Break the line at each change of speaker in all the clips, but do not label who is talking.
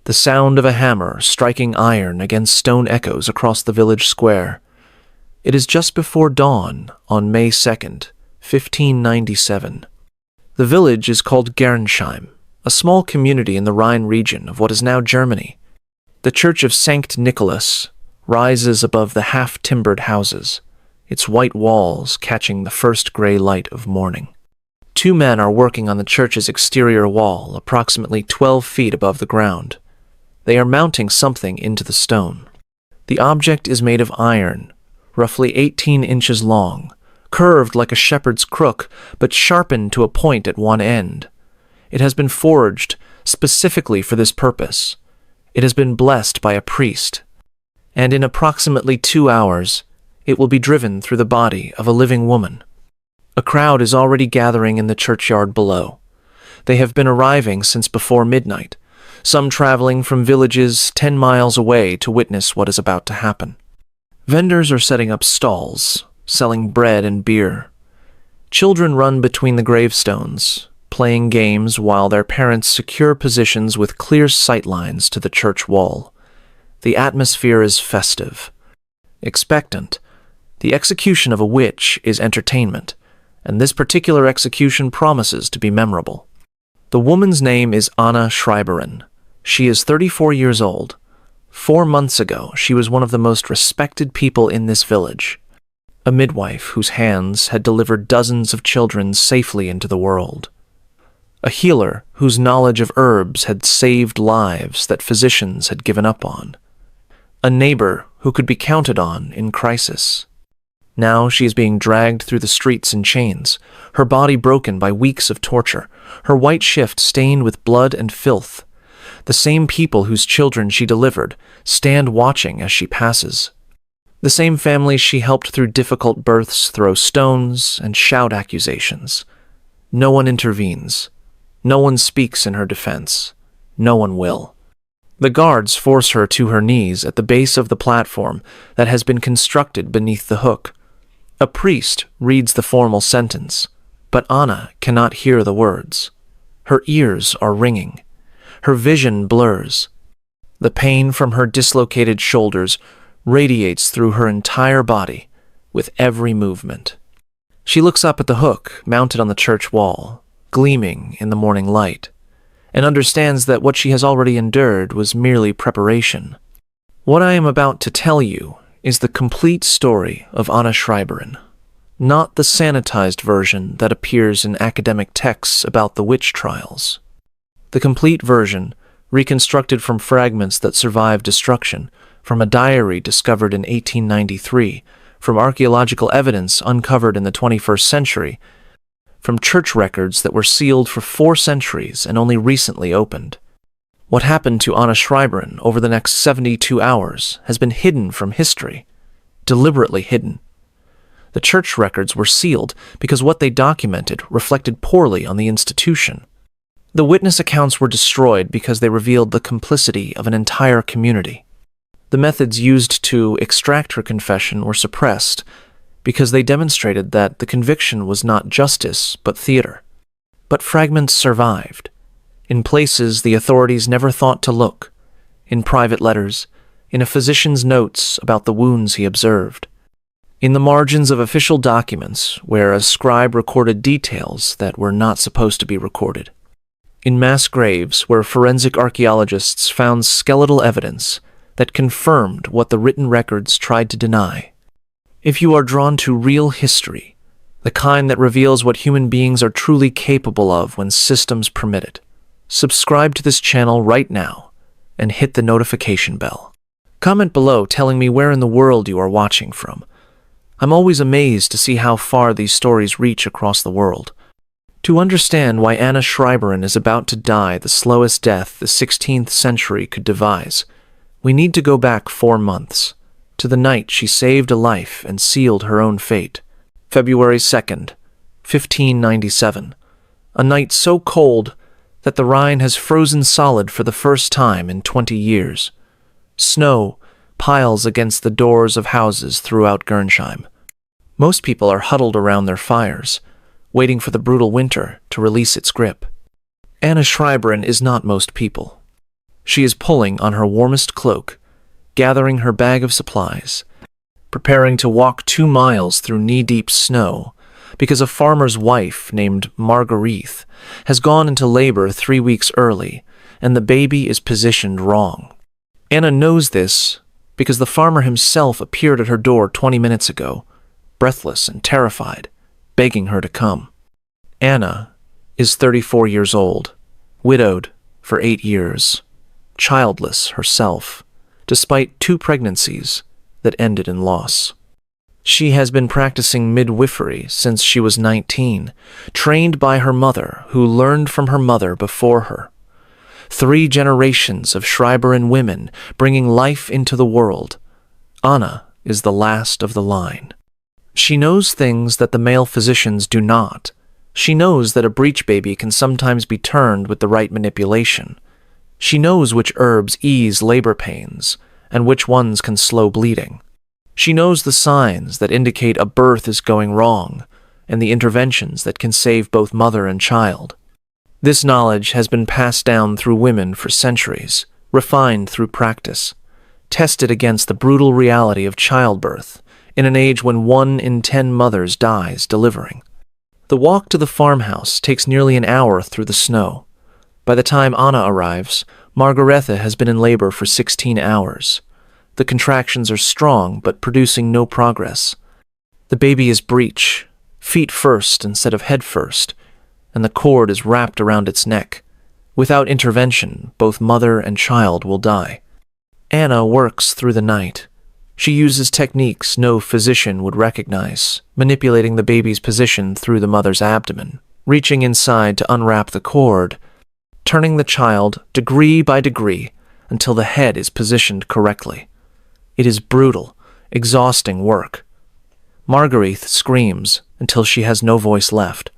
The sound of a hammer striking iron against stone echoes across the village square. It is just before dawn on May 2nd, 1597. The village is called Gernsheim, a small community in the Rhine region of what is now Germany. The church of Sankt Nicholas rises above the half-timbered houses, its white walls catching the first gray light of morning. Two men are working on the church's exterior wall, approximately 12 feet above the ground. They are mounting something into the stone. The object is made of iron, roughly 18 inches long, curved like a shepherd's crook, but sharpened to a point at one end. It has been forged specifically for this purpose. It has been blessed by a priest, and in approximately 2 hours, it will be driven through the body of a living woman. A crowd is already gathering in the churchyard below. They have been arriving since before midnight, some traveling from villages 10 miles away to witness what is about to happen. Vendors are setting up stalls, selling bread and beer. Children run between the gravestones, playing games while their parents secure positions with clear sightlines to the church wall. The atmosphere is festive, expectant. The execution of a witch is entertainment, and this particular execution promises to be memorable. The woman's name is Anna Schreiberin. She is 34 years old. 4 months ago, she was one of the most respected people in this village, a midwife whose hands had delivered dozens of children safely into the world, a healer whose knowledge of herbs had saved lives that physicians had given up on, a neighbor who could be counted on in crisis. Now she is being dragged through the streets in chains, her body broken by weeks of torture, her white shift stained with blood and filth. The same people whose children she delivered stand watching as she passes. The same families she helped through difficult births throw stones and shout accusations. No one intervenes. No one speaks in her defense. No one will. The guards force her to her knees at the base of the platform that has been constructed beneath the hook. A priest reads the formal sentence, but Anna cannot hear the words. Her ears are ringing. Her vision blurs. The pain from her dislocated shoulders radiates through her entire body with every movement. She looks up at the hook mounted on the church wall, gleaming in the morning light, and understands that what she has already endured was merely preparation. What I am about to tell you is the complete story of Anna Schreiberin, not the sanitized version that appears in academic texts about the witch trials. The complete version, reconstructed from fragments that survived destruction, from a diary discovered in 1893, from archaeological evidence uncovered in the 21st century, from church records that were sealed for 4 centuries and only recently opened. What happened to Anna Schreiberin over the next 72 hours has been hidden from history, deliberately hidden. The church records were sealed because what they documented reflected poorly on the institution. The witness accounts were destroyed because they revealed the complicity of an entire community. The methods used to extract her confession were suppressed because they demonstrated that the conviction was not justice but theater. But fragments survived, in places the authorities never thought to look, in private letters, in a physician's notes about the wounds he observed, in the margins of official documents where a scribe recorded details that were not supposed to be recorded, in mass graves where forensic archaeologists found skeletal evidence that confirmed what the written records tried to deny. If you are drawn to real history, the kind that reveals what human beings are truly capable of when systems permit it, subscribe to this channel right now and hit the notification bell. Comment below telling me where in the world you are watching from. I'm always amazed to see how far these stories reach across the world. To understand why Anna Schreiberin is about to die the slowest death the 16th century could devise, we need to go back 4 months, to the night she saved a life and sealed her own fate. February 2nd, 1597. A night so cold that the Rhine has frozen solid for the first time in 20 years. Snow piles against the doors of houses throughout Gernsheim. Most people are huddled around their fires, waiting for the brutal winter to release its grip. Anna Schreiberin is not most people. She is pulling on her warmest cloak, gathering her bag of supplies, preparing to walk 2 miles through knee-deep snow because a farmer's wife named Marguerite has gone into labor 3 weeks early and the baby is positioned wrong. Anna knows this because the farmer himself appeared at her door 20 minutes ago, breathless and terrified, begging her to come. Anna is 34 years old, widowed for 8 years, childless herself, despite 2 pregnancies that ended in loss. She has been practicing midwifery since she was 19, trained by her mother, who learned from her mother before her. 3 generations of Schreiberin women bringing life into the world. Anna is the last of the line. She knows things that the male physicians do not. She knows that a breech baby can sometimes be turned with the right manipulation. She knows which herbs ease labor pains and which ones can slow bleeding. She knows the signs that indicate a birth is going wrong and the interventions that can save both mother and child. This knowledge has been passed down through women for centuries, refined through practice, tested against the brutal reality of childbirth in an age when 1 in 10 mothers dies delivering. The walk to the farmhouse takes nearly an hour through the snow. By the time Anna arrives, Margaretha has been in labor for 16 hours. The contractions are strong but producing no progress. The baby is breech, feet first instead of head first, and the cord is wrapped around its neck. Without intervention, both mother and child will die. Anna works through the night. She uses techniques no physician would recognize, manipulating the baby's position through the mother's abdomen, reaching inside to unwrap the cord, turning the child degree by degree until the head is positioned correctly. It is brutal, exhausting work. Marguerite screams until she has no voice left.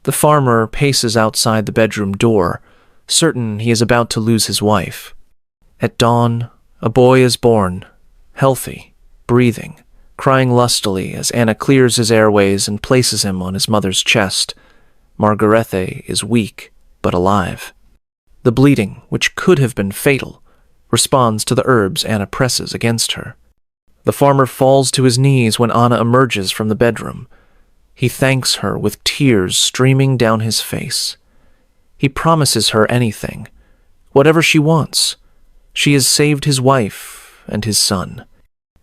The farmer paces outside the bedroom door, certain he is about to lose his wife. At dawn, a boy is born, healthy, breathing, crying lustily as Anna clears his airways and places him on his mother's chest. Margarethe is weak, but alive. The bleeding, which could have been fatal, responds to the herbs Anna presses against her. The farmer falls to his knees when Anna emerges from the bedroom. He thanks her with tears streaming down his face. He promises her anything, whatever she wants. She has saved his wife and his son.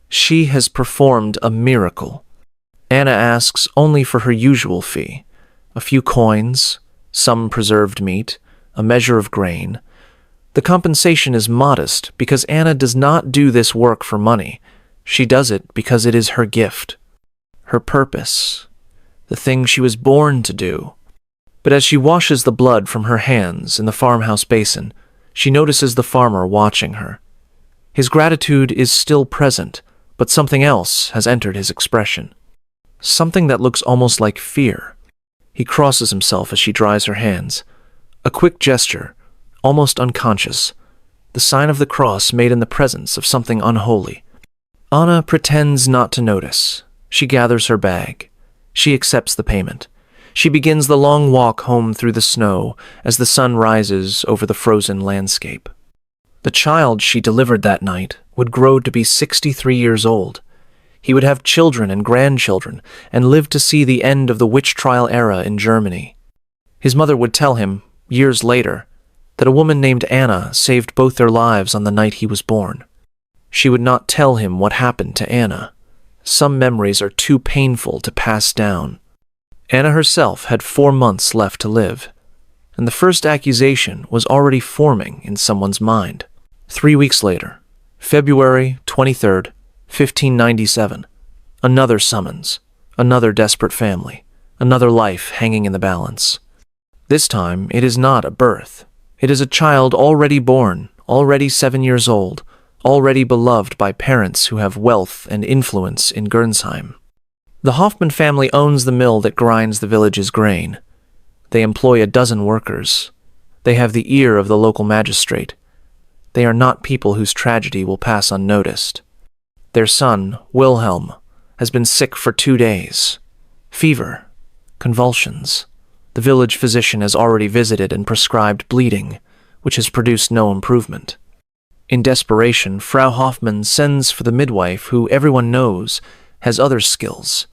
She has performed a miracle. Anna asks only for her usual fee, a few coins, some preserved meat, a measure of grain. The compensation is modest because Anna does not do this work for money. She does it because it is her gift, her purpose, the thing she was born to do. But as she washes the blood from her hands in the farmhouse basin, she notices the farmer watching her. His gratitude is still present, but something else has entered his expression. Something that looks almost like fear. He crosses himself as she dries her hands. A quick gesture, almost unconscious, the sign of the cross made in the presence of something unholy. Anna pretends not to notice. She gathers her bag. She accepts the payment. She begins the long walk home through the snow as the sun rises over the frozen landscape. The child she delivered that night would grow to be 63 years old. He would have children and grandchildren and live to see the end of the witch trial era in Germany. His mother would tell him, years later, that a woman named Anna saved both their lives on the night he was born. She would not tell him what happened to Anna. Some memories are too painful to pass down. Anna herself had 4 months left to live, and the first accusation was already forming in someone's mind. 3 weeks later, February 23rd, 1597, another summons, another desperate family, another life hanging in the balance. This time, it is not a birth. It is a child already born, already 7 years old, already beloved by parents who have wealth and influence in Gernsheim. The Hoffman family owns the mill that grinds the village's grain. They employ a dozen workers. They have the ear of the local magistrate. They are not people whose tragedy will pass unnoticed. Their son, Wilhelm, has been sick for 2 days. Fever, convulsions. The village physician has already visited and prescribed bleeding, which has produced no improvement. In desperation, Frau Hoffmann sends for the midwife, who everyone knows has other skills.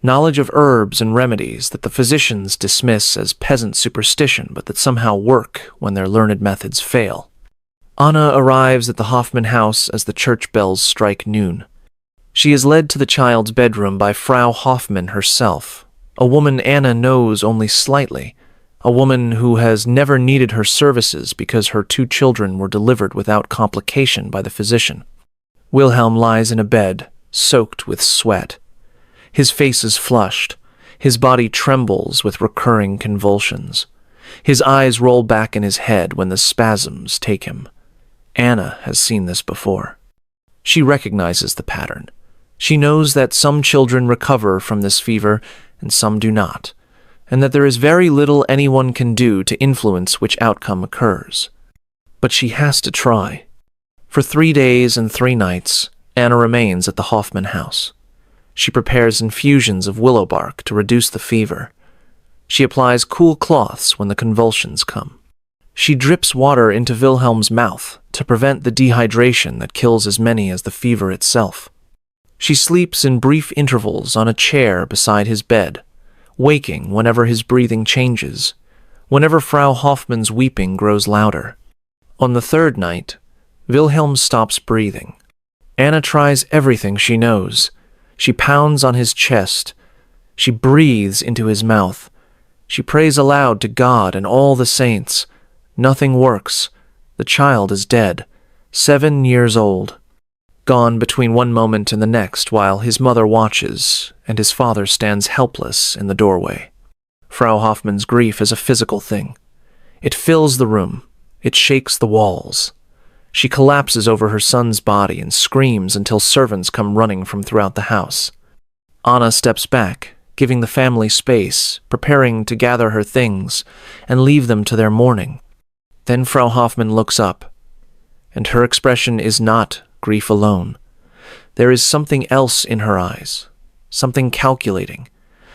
Knowledge of herbs and remedies that the physicians dismiss as peasant superstition, but that somehow work when their learned methods fail. Anna arrives at the Hoffmann house as the church bells strike noon. She is led to the child's bedroom by Frau Hoffmann herself, a woman Anna knows only slightly, a woman who has never needed her services because her 2 children were delivered without complication by the physician. Wilhelm lies in a bed, soaked with sweat. His face is flushed. His body trembles with recurring convulsions. His eyes roll back in his head when the spasms take him. Anna has seen this before. She recognizes the pattern. She knows that some children recover from this fever and some do not, and that there is very little anyone can do to influence which outcome occurs. But she has to try. For 3 days and 3 nights, Anna remains at the Hoffmann house. She prepares infusions of willow bark to reduce the fever. She applies cool cloths when the convulsions come. She drips water into Wilhelm's mouth to prevent the dehydration that kills as many as the fever itself. She sleeps in brief intervals on a chair beside his bed, waking whenever his breathing changes, whenever Frau Hoffmann's weeping grows louder. On the 3rd night, Wilhelm stops breathing. Anna tries everything she knows. She pounds on his chest. She breathes into his mouth. She prays aloud to God and all the saints. Nothing works. The child is dead, 7 years old, gone between one moment and the next while his mother watches and his father stands helpless in the doorway. Frau Hoffmann's grief is a physical thing. It fills the room. It shakes the walls. She collapses over her son's body and screams until servants come running from throughout the house. Anna steps back, giving the family space, preparing to gather her things and leave them to their mourning. Then Frau Hoffmann looks up, and her expression is not grief alone. There is something else in her eyes, something calculating,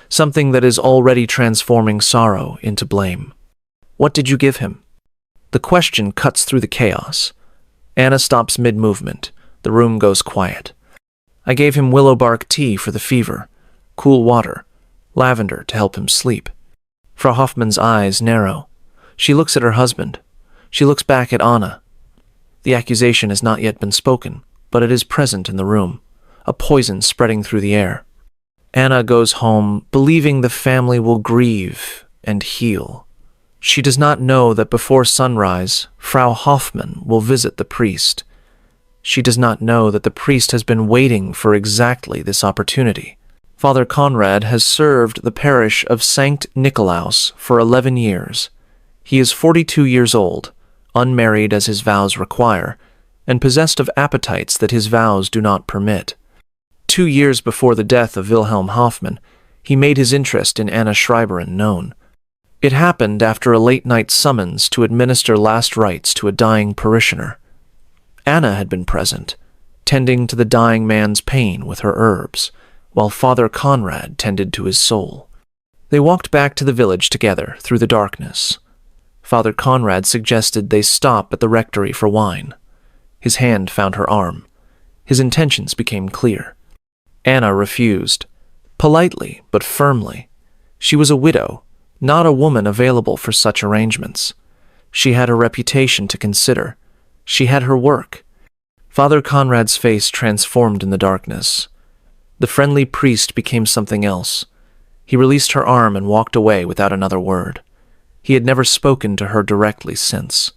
something that is already transforming sorrow into blame. What did you give him? The question cuts through the chaos. Anna stops mid-movement. The room goes quiet. I gave him willow bark tea for the fever, cool water, lavender to help him sleep. Frau Hoffmann's eyes narrow. She looks at her husband. She looks back at Anna. The accusation has not yet been spoken, but it is present in the room, a poison spreading through the air. Anna goes home, believing the family will grieve and heal. She does not know that before sunrise, Frau Hoffmann will visit the priest. She does not know that the priest has been waiting for exactly this opportunity. Father Conrad has served the parish of St. Nikolaus for 11 years. He is 42 years old, unmarried as his vows require, and possessed of appetites that his vows do not permit. 2 years before the death of Wilhelm Hoffmann, he made his interest in Anna Schreiberin known. It happened after a late-night summons to administer last rites to a dying parishioner. Anna had been present, tending to the dying man's pain with her herbs, while Father Conrad tended to his soul. They walked back to the village together through the darkness. Father Conrad suggested they stop at the rectory for wine. His hand found her arm. His intentions became clear. Anna refused, politely but firmly. She was a widow, not a woman available for such arrangements. She had her reputation to consider. She had her work. Father Conrad's face transformed in the darkness. The friendly priest became something else. He released her arm and walked away without another word. He had never spoken to her directly since.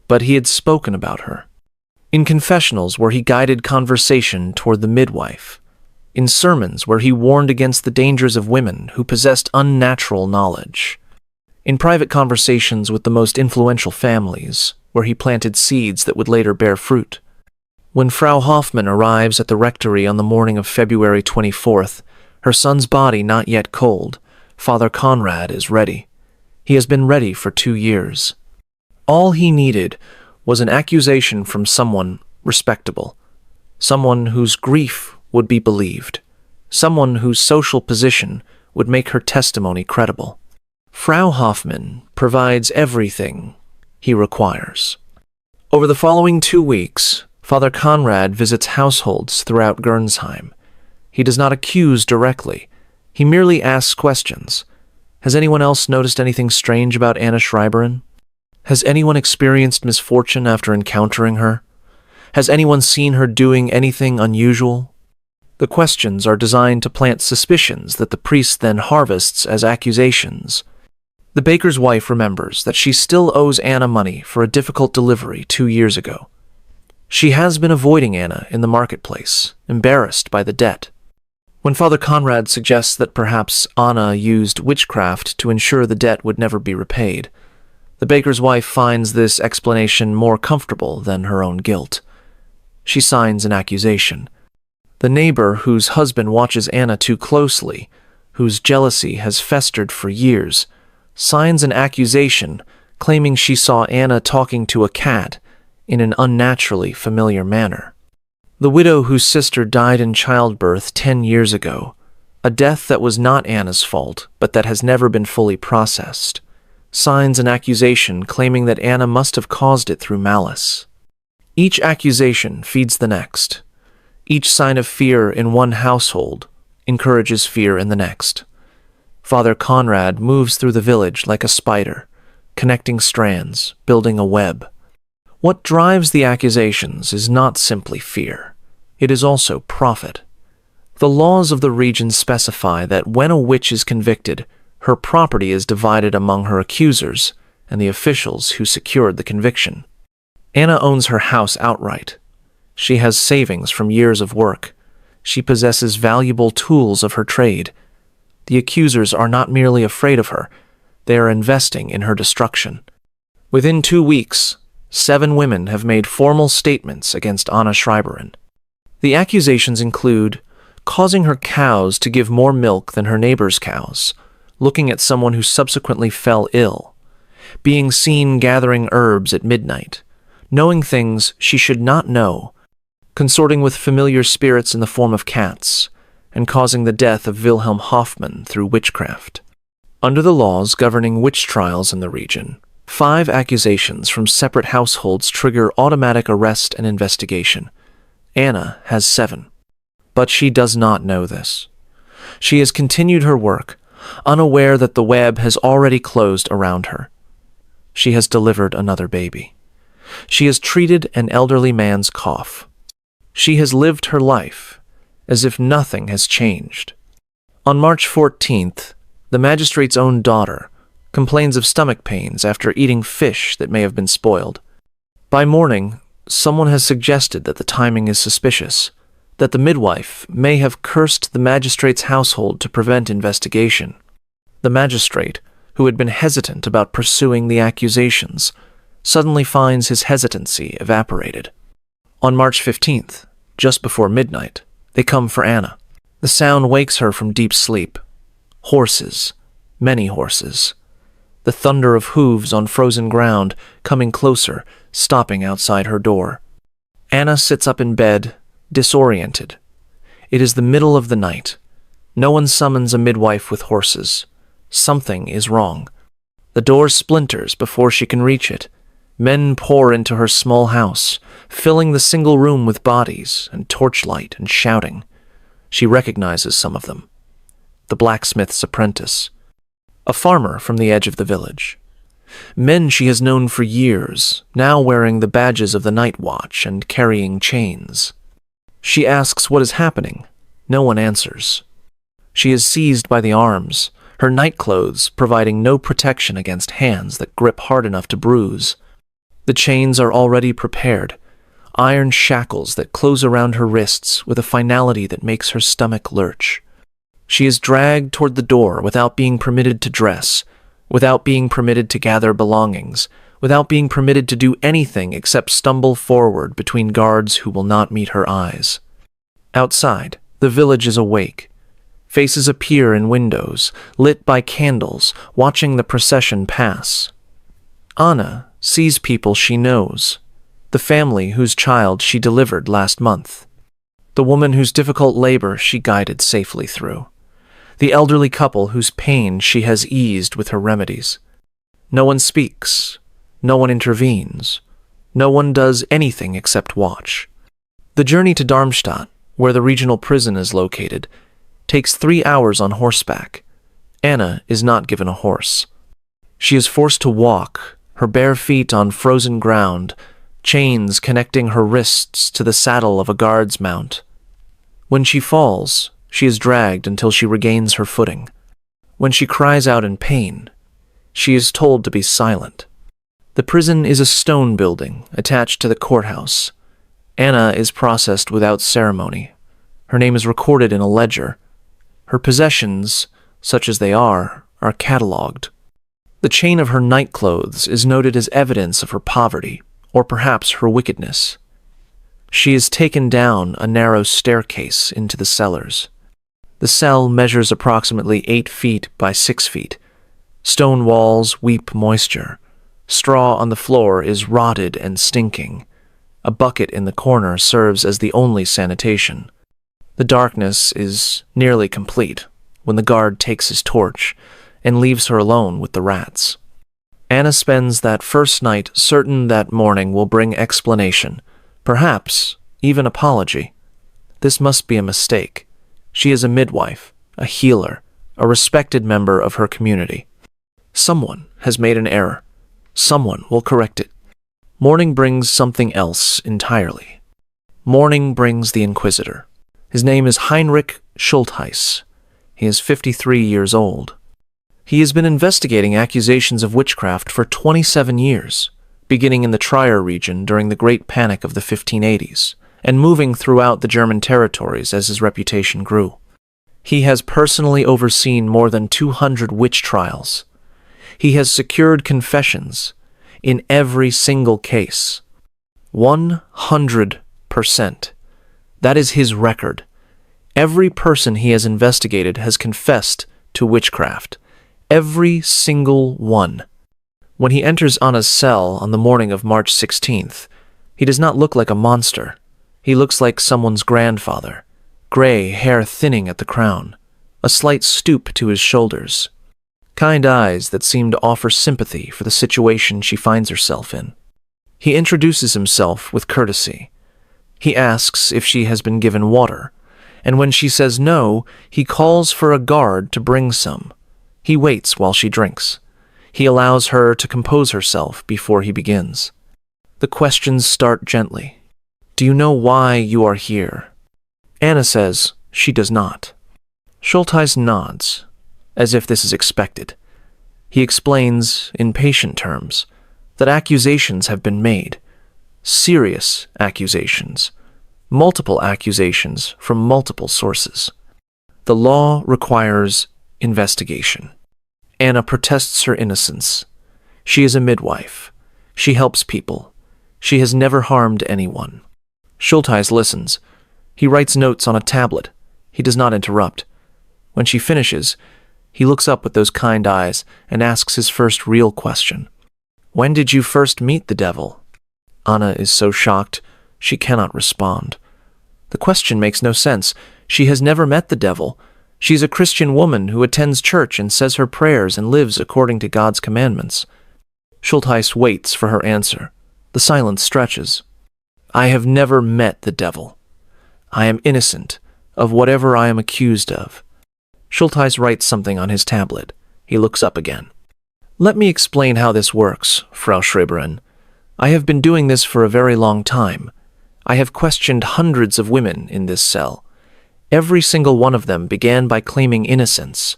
But he had spoken about her. In confessionals where he guided conversation toward the midwife. In sermons where he warned against the dangers of women who possessed unnatural knowledge. In private conversations with the most influential families, where he planted seeds that would later bear fruit. When Frau Hoffmann arrives at the rectory on the morning of February 24th, her son's body not yet cold, Father Conrad is ready. He has been ready for 2 years. All he needed was an accusation from someone respectable, someone whose grief would be believed, someone whose social position would make her testimony credible. Frau Hoffmann provides everything he requires. Over the following 2 weeks, Father Conrad visits households throughout Gernsheim. He does not accuse directly. He merely asks questions. Has anyone else noticed anything strange about Anna Schreiberin? Has anyone experienced misfortune after encountering her? Has anyone seen her doing anything unusual? The questions are designed to plant suspicions that the priest then harvests as accusations. The baker's wife remembers that she still owes Anna money for a difficult delivery 2 years ago. She has been avoiding Anna in the marketplace, embarrassed by the debt. When Father Conrad suggests that perhaps Anna used witchcraft to ensure the debt would never be repaid, the baker's wife finds this explanation more comfortable than her own guilt. She signs an accusation. The neighbor whose husband watches Anna too closely, whose jealousy has festered for years, signs an accusation claiming she saw Anna talking to a cat in an unnaturally familiar manner. The widow whose sister died in childbirth 10 years ago, a death that was not Anna's fault but that has never been fully processed, signs an accusation claiming that Anna must have caused it through malice. Each accusation feeds the next. Each sign of fear in one household encourages fear in the next. Father Conrad moves through the village like a spider, connecting strands, building a web. What drives the accusations is not simply fear. It is also profit. The laws of the region specify that when a witch is convicted, her property is divided among her accusers and the officials who secured the conviction. Anna owns her house outright. She has savings from years of work. She possesses valuable tools of her trade. The accusers are not merely afraid of her, they are investing in her destruction. Within 2 weeks, 7 women have made formal statements against Anna Schreiberin. The accusations include causing her cows to give more milk than her neighbor's cows, looking at someone who subsequently fell ill, being seen gathering herbs at midnight, knowing things she should not know, consorting with familiar spirits in the form of cats, and causing the death of Wilhelm Hoffmann through witchcraft. Under the laws governing witch trials in the region, 5 accusations from separate households trigger automatic arrest and investigation. Anna has 7. But she does not know this. She has continued her work, unaware that the web has already closed around her. She has delivered another baby. She has treated an elderly man's cough. She has lived her life as if nothing has changed. On March 14th, the magistrate's own daughter complains of stomach pains after eating fish that may have been spoiled. By morning, someone has suggested that the timing is suspicious, that the midwife may have cursed the magistrate's household to prevent investigation. The magistrate, who had been hesitant about pursuing the accusations, suddenly finds his hesitancy evaporated. On March 15th, just before midnight, they come for Anna. The sound wakes her from deep sleep. Horses, many horses. The thunder of hooves on frozen ground, coming closer, stopping outside her door. Anna sits up in bed, disoriented. It is the middle of the night. No one summons a midwife with horses. Something is wrong. The door splinters before she can reach it. Men pour into her small house, filling the single room with bodies and torchlight and shouting. She recognizes some of them. The blacksmith's apprentice. A farmer from the edge of the village. Men she has known for years, now wearing the badges of the night watch and carrying chains. She asks what is happening. No one answers. She is seized by the arms, her nightclothes providing no protection against hands that grip hard enough to bruise. The chains are already prepared, iron shackles that close around her wrists with a finality that makes her stomach lurch. She is dragged toward the door without being permitted to dress, without being permitted to gather belongings, without being permitted to do anything except stumble forward between guards who will not meet her eyes. Outside, the village is awake. Faces appear in windows, lit by candles, watching the procession pass. Anna sees people she knows, the family whose child she delivered last month, the woman whose difficult labor she guided safely through, the elderly couple whose pain she has eased with her remedies. No one speaks. No one intervenes. No one does anything except watch. The journey to Darmstadt, where the regional prison is located, takes 3 hours on horseback. Anna is not given a horse. She is forced to walk, her bare feet on frozen ground, chains connecting her wrists to the saddle of a guard's mount. When she falls, she is dragged until she regains her footing. When she cries out in pain, she is told to be silent. The prison is a stone building attached to the courthouse. Anna is processed without ceremony. Her name is recorded in a ledger. Her possessions, such as they are catalogued. The chain of her nightclothes is noted as evidence of her poverty, or perhaps her wickedness. She is taken down a narrow staircase into the cellars. The cell measures approximately 8 feet by 6 feet. Stone walls weep moisture. Straw on the floor is rotted and stinking. A bucket in the corner serves as the only sanitation. The darkness is nearly complete when the guard takes his torch and leaves her alone with the rats. Anna spends that first night certain that morning will bring explanation, perhaps even apology. This must be a mistake. She is a midwife, a healer, a respected member of her community. Someone has made an error. Someone will correct it. Morning brings something else entirely. Morning brings the Inquisitor. His name is Heinrich Schultheis. He is 53 years old. He has been investigating accusations of witchcraft for 27 years, beginning in the Trier region during the Great Panic of the 1580s, and moving throughout the German territories as his reputation grew. He has personally overseen more than 200 witch trials. He has secured confessions in every single case. 100%. That is his record. Every person he has investigated has confessed to witchcraft. Every single one. When he enters Anna's cell on the morning of March 16th, he does not look like a monster. He looks like someone's grandfather. Gray hair thinning at the crown. A slight stoop to his shoulders. Kind eyes that seem to offer sympathy for the situation she finds herself in. He introduces himself with courtesy. He asks if she has been given water, and when she says no, he calls for a guard to bring some. He waits while she drinks. He allows her to compose herself before he begins. The questions start gently. Do you know why you are here? Anna says she does not. Schultheis nods, as if this is expected. He explains, in patient terms, that accusations have been made. Serious accusations. Multiple accusations from multiple sources. The law requires investigation. Anna protests her innocence. She is a midwife. She helps people. She has never harmed anyone. Schultheis listens. He writes notes on a tablet. He does not interrupt. When she finishes, he looks up with those kind eyes and asks his first real question. When did you first meet the devil? Anna is so shocked, she cannot respond. The question makes no sense. She has never met the devil. She's a Christian woman who attends church and says her prayers and lives according to God's commandments. Schultheis waits for her answer. The silence stretches. I have never met the devil. I am innocent of whatever I am accused of. Schultheis writes something on his tablet. He looks up again. Let me explain how this works, Frau Schreiberin. I have been doing this for a very long time. I have questioned hundreds of women in this cell. Every single one of them began by claiming innocence.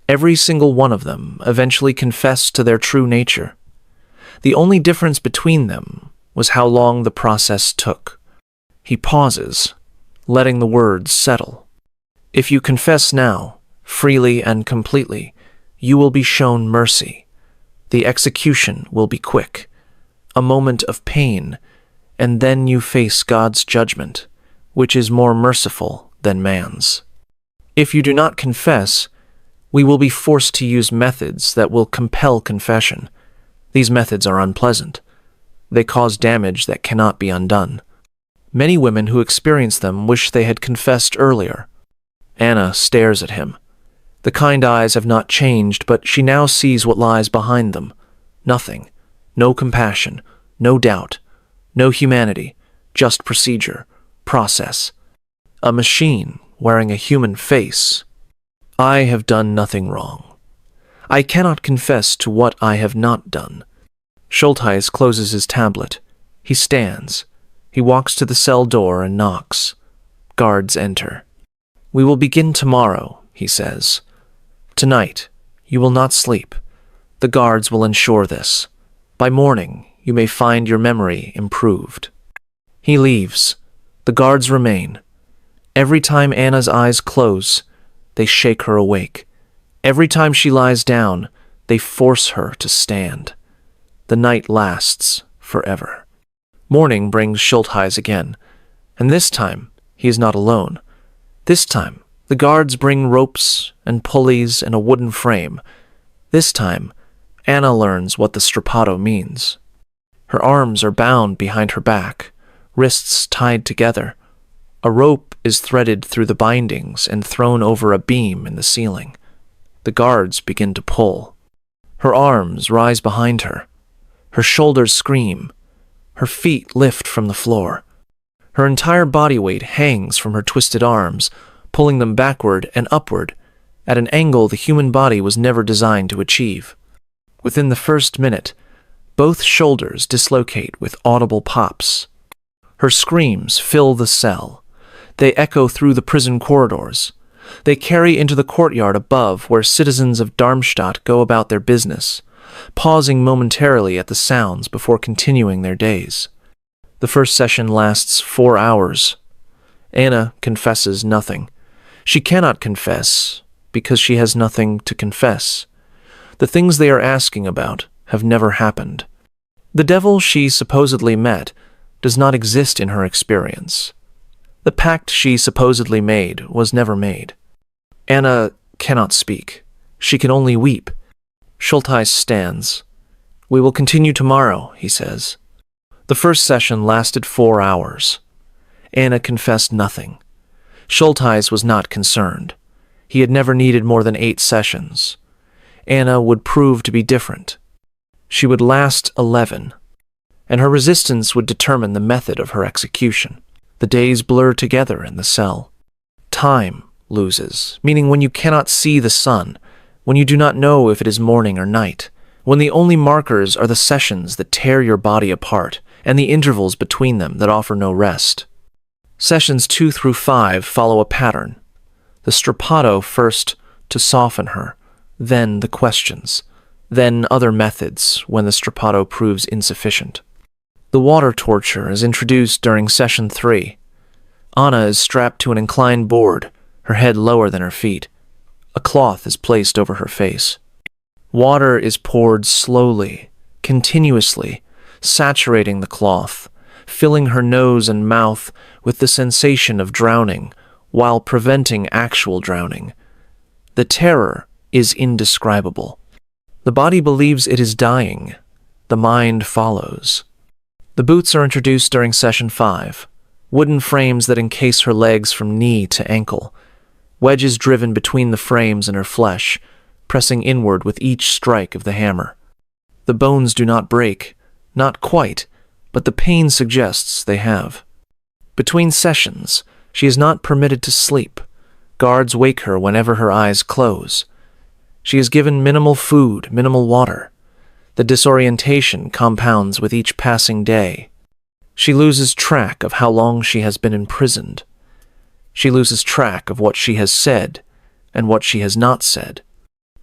Every single one of them eventually confessed to their true nature. The only difference between them was how long the process took. He pauses, letting the words settle. If you confess now, freely and completely, you will be shown mercy. The execution will be quick, a moment of pain, and then you face God's judgment, which is more merciful than man's. If you do not confess, we will be forced to use methods that will compel confession. These methods are unpleasant. They cause damage that cannot be undone. Many women who experience them wish they had confessed earlier. Anna stares at him. The kind eyes have not changed, but she now sees what lies behind them. Nothing. No compassion, no doubt, no humanity, just procedure, process. A machine wearing a human face. I have done nothing wrong. I cannot confess to what I have not done. Schultheis closes his tablet. He stands. He walks to the cell door and knocks. Guards enter. We will begin tomorrow, he says. Tonight, you will not sleep. The guards will ensure this. By morning, you may find your memory improved. He leaves. The guards remain. Every time Anna's eyes close, they shake her awake. Every time she lies down, they force her to stand. The night lasts forever. Morning brings Schultheis again, and this time he is not alone. This time, the guards bring ropes and pulleys and a wooden frame. This time, Anna learns what the strappado means. Her arms are bound behind her back, wrists tied together. A rope is threaded through the bindings and thrown over a beam in the ceiling. The guards begin to pull. Her arms rise behind her. Her shoulders scream. Her feet lift from the floor. Her entire body weight hangs from her twisted arms, pulling them backward and upward, at an angle the human body was never designed to achieve. Within the first minute, both shoulders dislocate with audible pops. Her screams fill the cell. They echo through the prison corridors. They carry into the courtyard above where citizens of Darmstadt go about their business, pausing momentarily at the sounds before continuing their days. The first session lasts 4 hours. Anna confesses nothing. She cannot confess because she has nothing to confess. The things they are asking about have never happened. The devil she supposedly met does not exist in her experience. The pact she supposedly made was never made. Anna cannot speak. She can only weep. Schultheis stands. We will continue tomorrow, he says. The first session lasted 4 hours. Anna confessed nothing. Schultheis was not concerned. He had never needed more than 8 sessions. Anna would prove to be different. She would last 11, and her resistance would determine the method of her execution. The days blur together in the cell. Time loses, meaning when you cannot see the sun, when you do not know if it is morning or night, when the only markers are the sessions that tear your body apart and the intervals between them that offer no rest. Sessions 2 through 5 follow a pattern. The strappado first to soften her, then the questions, then other methods when the strappado proves insufficient. The water torture is introduced during session 3. Anna is strapped to an inclined board, her head lower than her feet. A cloth is placed over her face. Water is poured slowly, continuously, saturating the cloth, filling her nose and mouth with the sensation of drowning, while preventing actual drowning. The terror is indescribable. The body believes it is dying. The mind follows. The boots are introduced during session 5, wooden frames that encase her legs from knee to ankle, wedges driven between the frames and her flesh, pressing inward with each strike of the hammer. The bones do not break, not quite, but the pain suggests they have. Between sessions, she is not permitted to sleep. Guards wake her whenever her eyes close. She is given minimal food, minimal water. The disorientation compounds with each passing day. She loses track of how long she has been imprisoned. She loses track of what she has said and what she has not said.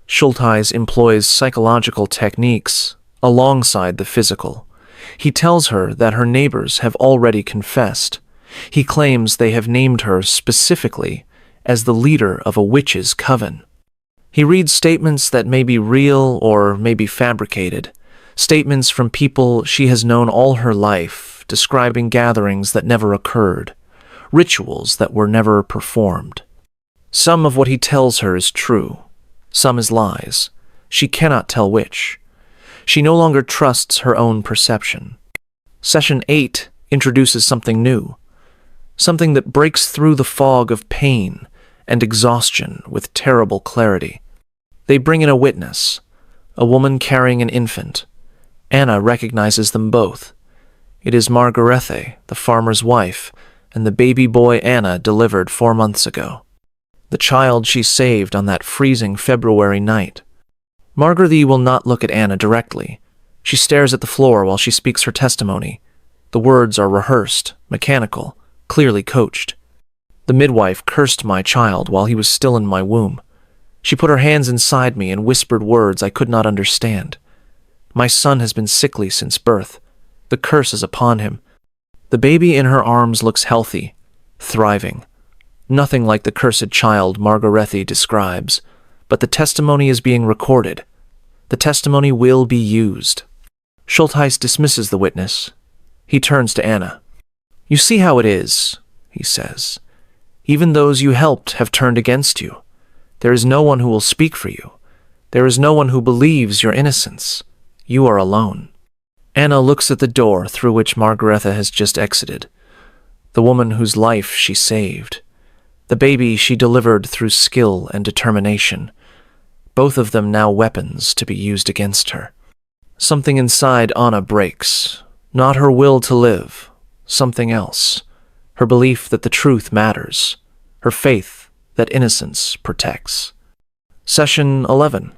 Schultheis employs psychological techniques alongside the physical. He tells her that her neighbors have already confessed. He claims they have named her specifically as the leader of a witches' coven. He reads statements that may be real or may be fabricated, statements from people she has known all her life, describing gatherings that never occurred, rituals that were never performed. Some of what he tells her is true, some is lies. She cannot tell which. She no longer trusts her own perception. Session 8 introduces something new, something that breaks through the fog of pain and exhaustion with terrible clarity. They bring in a witness, a woman carrying an infant. Anna recognizes them both. It is Margarethe, the farmer's wife, and the baby boy Anna delivered 4 months ago. The child she saved on that freezing February night. Margarethe will not look at Anna directly. She stares at the floor while she speaks her testimony. The words are rehearsed, mechanical, clearly coached. The midwife cursed my child while he was still in my womb. She put her hands inside me and whispered words I could not understand. My son has been sickly since birth. The curse is upon him. The baby in her arms looks healthy, thriving. Nothing like the cursed child Margarethe describes, but the testimony is being recorded. The testimony will be used. Schultheis dismisses the witness. He turns to Anna. "You see how it is," he says. "Even those you helped have turned against you. There is no one who will speak for you. There is no one who believes your innocence. You are alone." Anna looks at the door through which Margarethe has just exited. The woman whose life she saved. The baby she delivered through skill and determination. Both of them now weapons to be used against her. Something inside Anna breaks. Not her will to live. Something else. Her belief that the truth matters. Her faith that innocence protects. Session 11.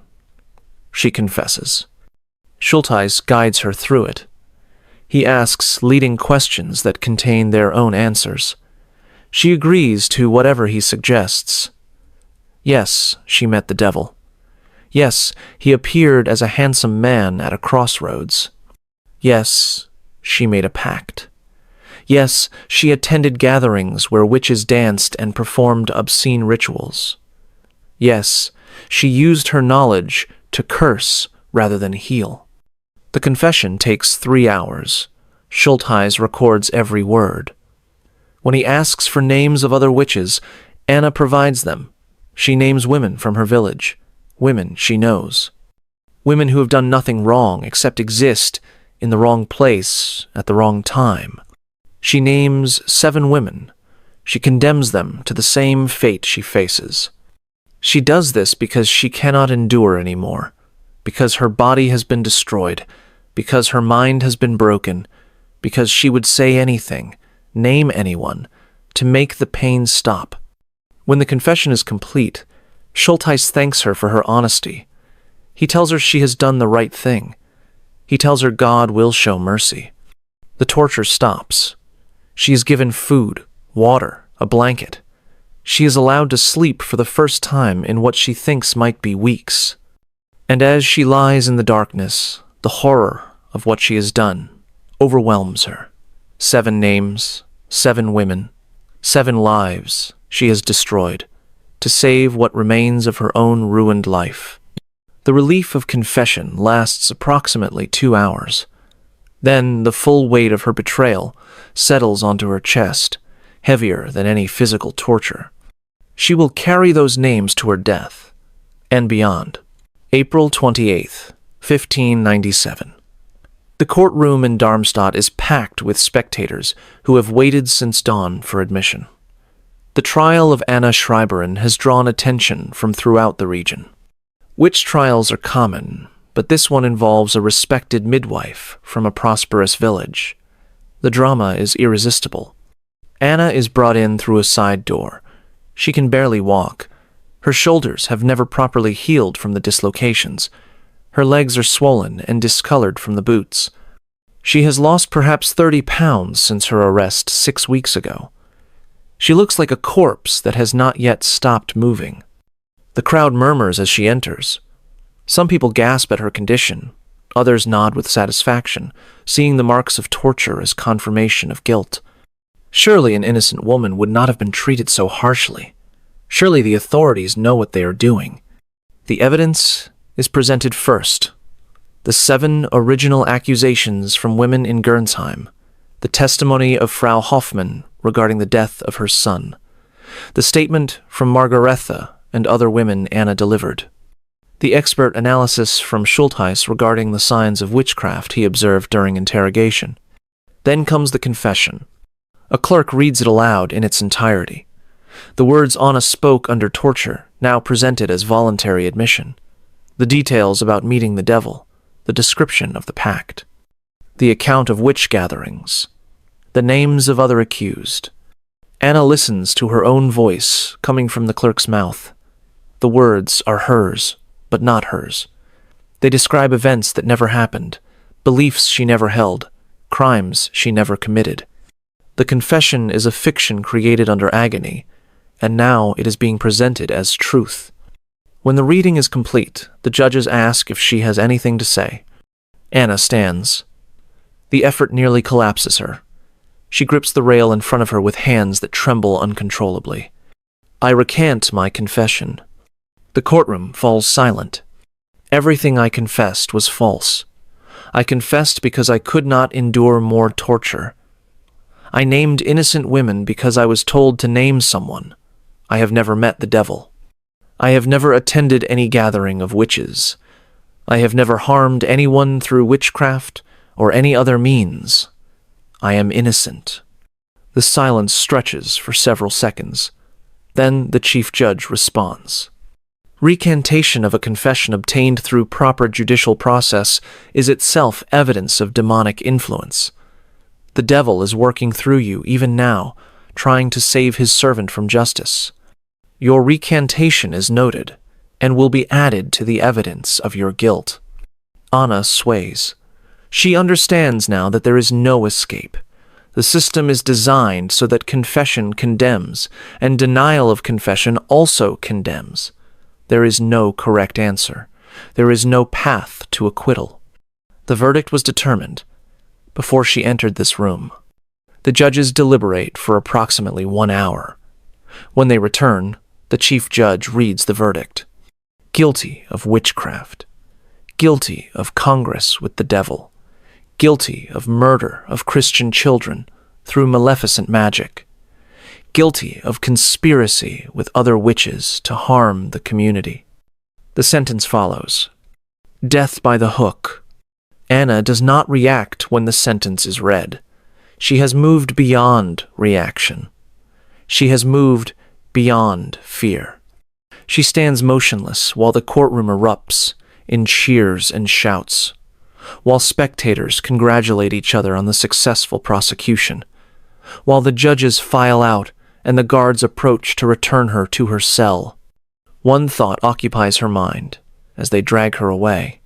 She confesses. Schultheis guides her through it. He asks leading questions that contain their own answers. She agrees to whatever he suggests. Yes, she met the devil. Yes, he appeared as a handsome man at a crossroads. Yes, she made a pact. Yes, she attended gatherings where witches danced and performed obscene rituals. Yes, she used her knowledge to curse rather than heal. The confession takes 3 hours. Schultheis records every word. When he asks for names of other witches, Anna provides them. She names women from her village, women she knows. Women who have done nothing wrong except exist in the wrong place at the wrong time. She names 7 women. She condemns them to the same fate she faces. She does this because she cannot endure anymore, because her body has been destroyed, because her mind has been broken, because she would say anything, name anyone, to make the pain stop. When the confession is complete, Schultheis thanks her for her honesty. He tells her she has done the right thing. He tells her God will show mercy. The torture stops. She is given food, water, a blanket. She is allowed to sleep for the first time in what she thinks might be weeks. And as she lies in the darkness, the horror of what she has done overwhelms her. 7 names, 7 women, 7 lives she has destroyed to save what remains of her own ruined life. The relief of confession lasts approximately 2 hours. Then the full weight of her betrayal settles onto her chest, heavier than any physical torture. She will carry those names to her death and beyond. April 28th, 1597. The courtroom in Darmstadt is packed with spectators who have waited since dawn for admission. The trial of Anna Schreiberin has drawn attention from throughout the region. Witch trials are common, but this one involves a respected midwife from a prosperous village. The drama is irresistible. Anna is brought in through a side door. She can barely walk. Her shoulders have never properly healed from the dislocations. Her legs are swollen and discolored from the boots. She has lost perhaps 30 pounds since her arrest 6 weeks ago. She looks like a corpse that has not yet stopped moving. The crowd murmurs as she enters. Some people gasp at her condition. Others nod with satisfaction, seeing the marks of torture as confirmation of guilt. Surely an innocent woman would not have been treated so harshly. Surely the authorities know what they are doing. The evidence is presented first. The 7 original accusations from women in Gernsheim. The testimony of Frau Hoffmann regarding the death of her son. The statement from Margarethe and other women Anna delivered. The expert analysis from Schultheis regarding the signs of witchcraft he observed during interrogation. Then comes the confession. A clerk reads it aloud in its entirety. The words Anna spoke under torture, now presented as voluntary admission. The details about meeting the devil, the description of the pact, the account of witch gatherings, the names of other accused. Anna listens to her own voice coming from the clerk's mouth. The words are hers, but not hers. They describe events that never happened, beliefs she never held, crimes she never committed. The confession is a fiction created under agony, and now it is being presented as truth. When the reading is complete, the judges ask if she has anything to say. Anna stands. The effort nearly collapses her. She grips the rail in front of her with hands that tremble uncontrollably. I recant my confession. The courtroom falls silent. Everything I confessed was false. I confessed because I could not endure more torture. I named innocent women because I was told to name someone. I have never met the devil. I have never attended any gathering of witches. I have never harmed anyone through witchcraft or any other means. I am innocent. The silence stretches for several seconds. Then the chief judge responds. Recantation of a confession obtained through proper judicial process is itself evidence of demonic influence. The devil is working through you even now, trying to save his servant from justice. Your recantation is noted and will be added to the evidence of your guilt. Anna sways. She understands now that there is no escape. The system is designed so that confession condemns, and denial of confession also condemns. There is no correct answer. There is no path to acquittal. The verdict was determined before she entered this room. The judges deliberate for approximately 1 hour. When they return, the chief judge reads the verdict. Guilty of witchcraft. Guilty of congress with the devil. Guilty of murder of Christian children through maleficent magic. Guilty of conspiracy with other witches to harm the community. The sentence follows. Death by the hook. Anna does not react when the sentence is read. She has moved beyond reaction. She has moved beyond fear. She stands motionless while the courtroom erupts in cheers and shouts, while spectators congratulate each other on the successful prosecution, while the judges file out and the guards approach to return her to her cell. One thought occupies her mind as they drag her away.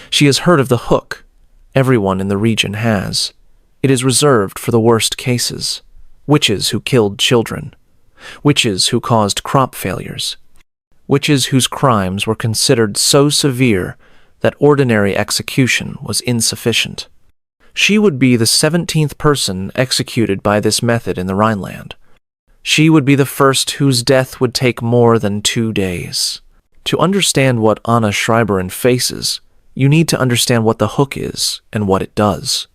She has heard of the hook. Everyone in the region has. It is reserved for the worst cases. Witches who killed children. Witches who caused crop failures. Witches whose crimes were considered so severe that ordinary execution was insufficient. She would be the 17th person executed by this method in the Rhineland. She would be the first whose death would take more than 2 days. To understand what Anna Schreiberin faces, you need to understand what the hook is and what it does.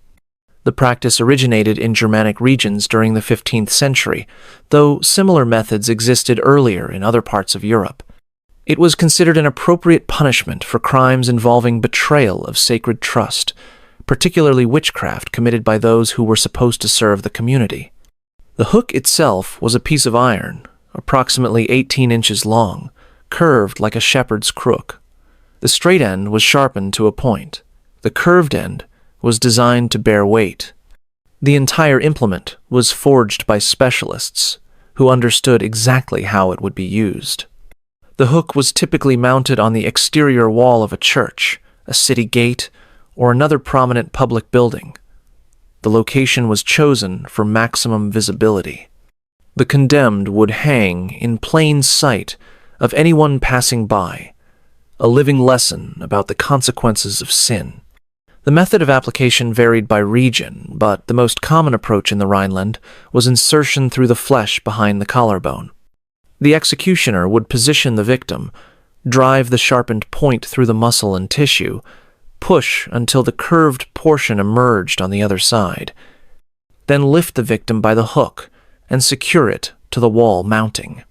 The practice originated in Germanic regions during the 15th century, though similar methods existed earlier in other parts of Europe. It was considered an appropriate punishment for crimes involving betrayal of sacred trust, particularly witchcraft committed by those who were supposed to serve the community. The hook itself was a piece of iron, approximately 18 inches long, curved like a shepherd's crook. The straight end was sharpened to a point. The curved end was designed to bear weight. The entire implement was forged by specialists who understood exactly how it would be used. The hook was typically mounted on the exterior wall of a church, a city gate, or another prominent public building. The location was chosen for maximum visibility. The condemned would hang in plain sight of anyone passing by, a living lesson about the consequences of sin. The method of application varied by region, but the most common approach in the Rhineland was insertion through the flesh behind the collarbone. The executioner would position the victim, drive the sharpened point through the muscle and tissue, push until the curved portion emerged on the other side, then lift the victim by the hook and secure it to the wall mounting.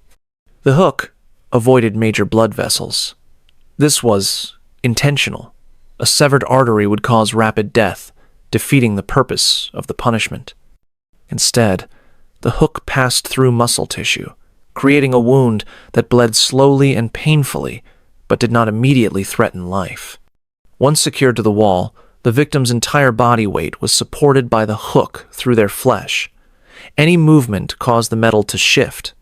The hook avoided major blood vessels. This was intentional. A severed artery would cause rapid death, defeating the purpose of the punishment. Instead, the hook passed through muscle tissue, creating a wound that bled slowly and painfully, but did not immediately threaten life. Once secured to the wall, the victim's entire body weight was supported by the hook through their flesh. Any movement caused the metal to shift,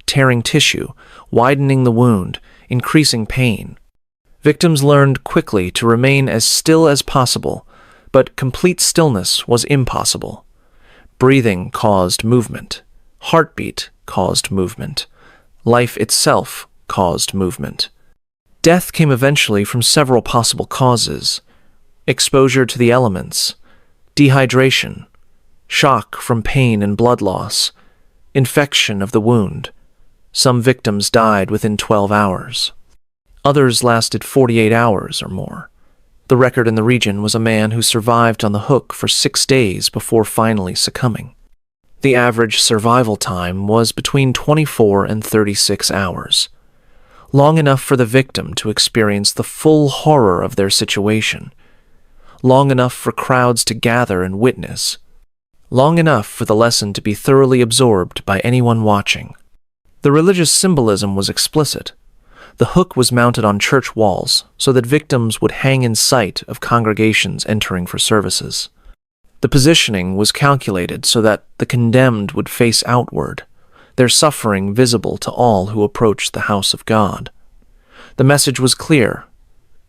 tearing tissue, widening the wound, increasing pain. Victims learned quickly to remain as still as possible, but complete stillness was impossible. Breathing caused movement. Heartbeat caused movement. Life itself caused movement. Death came eventually from several possible causes: exposure to the elements, dehydration, shock from pain and blood loss, infection of the wound. Some victims died within 12 hours. Others lasted 48 hours or more. The record in the region was a man who survived on the hook for 6 days before finally succumbing. The average survival time was between 24 and 36 hours, long enough for the victim to experience the full horror of their situation, long enough for crowds to gather and witness, long enough for the lesson to be thoroughly absorbed by anyone watching. The religious symbolism was explicit. The hook was mounted on church walls so that victims would hang in sight of congregations entering for services. The positioning was calculated so that the condemned would face outward, their suffering visible to all who approached the house of God. The message was clear.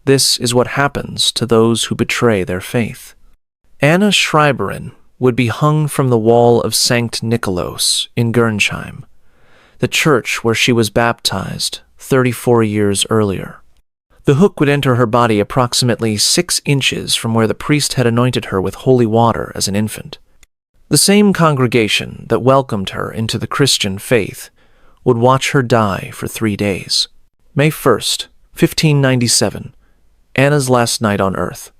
This is what happens to those who betray their faith. Anna Schreiberin would be hung from the wall of Sankt Nikolaus in Gernsheim, the church where she was baptized 34 years earlier. The hook would enter her body approximately 6 inches from where the priest had anointed her with holy water as an infant. The same congregation that welcomed her into the Christian faith would watch her die for 3 days. May 1st, 1597, Anna's last night on earth.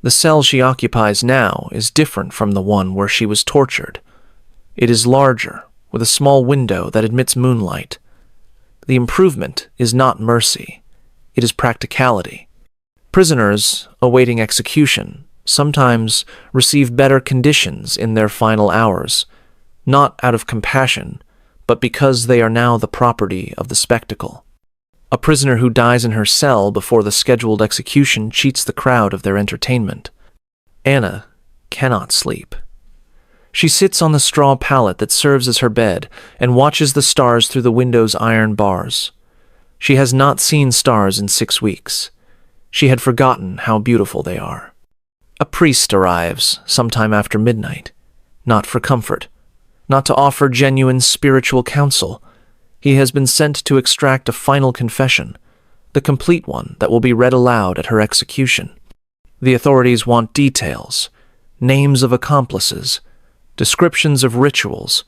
The cell she occupies now is different from the one where she was tortured. It is larger, with a small window that admits moonlight. The improvement is not mercy. It is practicality. Prisoners awaiting execution sometimes receive better conditions in their final hours, not out of compassion, but because they are now the property of the spectacle. A prisoner who dies in her cell before the scheduled execution cheats the crowd of their entertainment. Anna cannot sleep. She sits on the straw pallet that serves as her bed and watches the stars through the window's iron bars. She has not seen stars in 6 weeks. She had forgotten how beautiful they are. A priest arrives sometime after midnight, not for comfort, not to offer genuine spiritual counsel. He has been sent to extract a final confession, the complete one that will be read aloud at her execution. The authorities want details, names of accomplices, descriptions of rituals,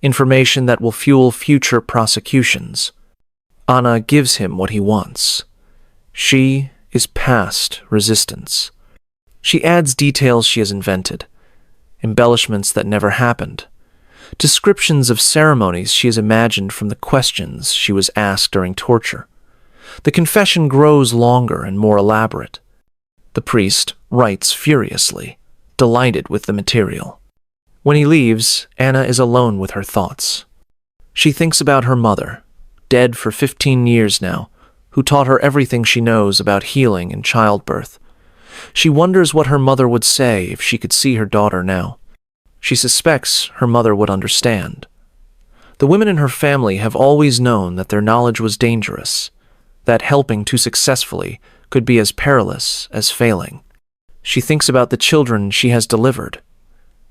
information that will fuel future prosecutions. Anna gives him what he wants. She is past resistance. She adds details she has invented, embellishments that never happened, descriptions of ceremonies she has imagined from the questions she was asked during torture. The confession grows longer and more elaborate. The priest writes furiously, delighted with the material. When he leaves, Anna is alone with her thoughts. She thinks about her mother, dead for 15 years now, who taught her everything she knows about healing and childbirth. She wonders what her mother would say if she could see her daughter now. She suspects her mother would understand. The women in her family have always known that their knowledge was dangerous, that helping too successfully could be as perilous as failing. She thinks about the children she has delivered.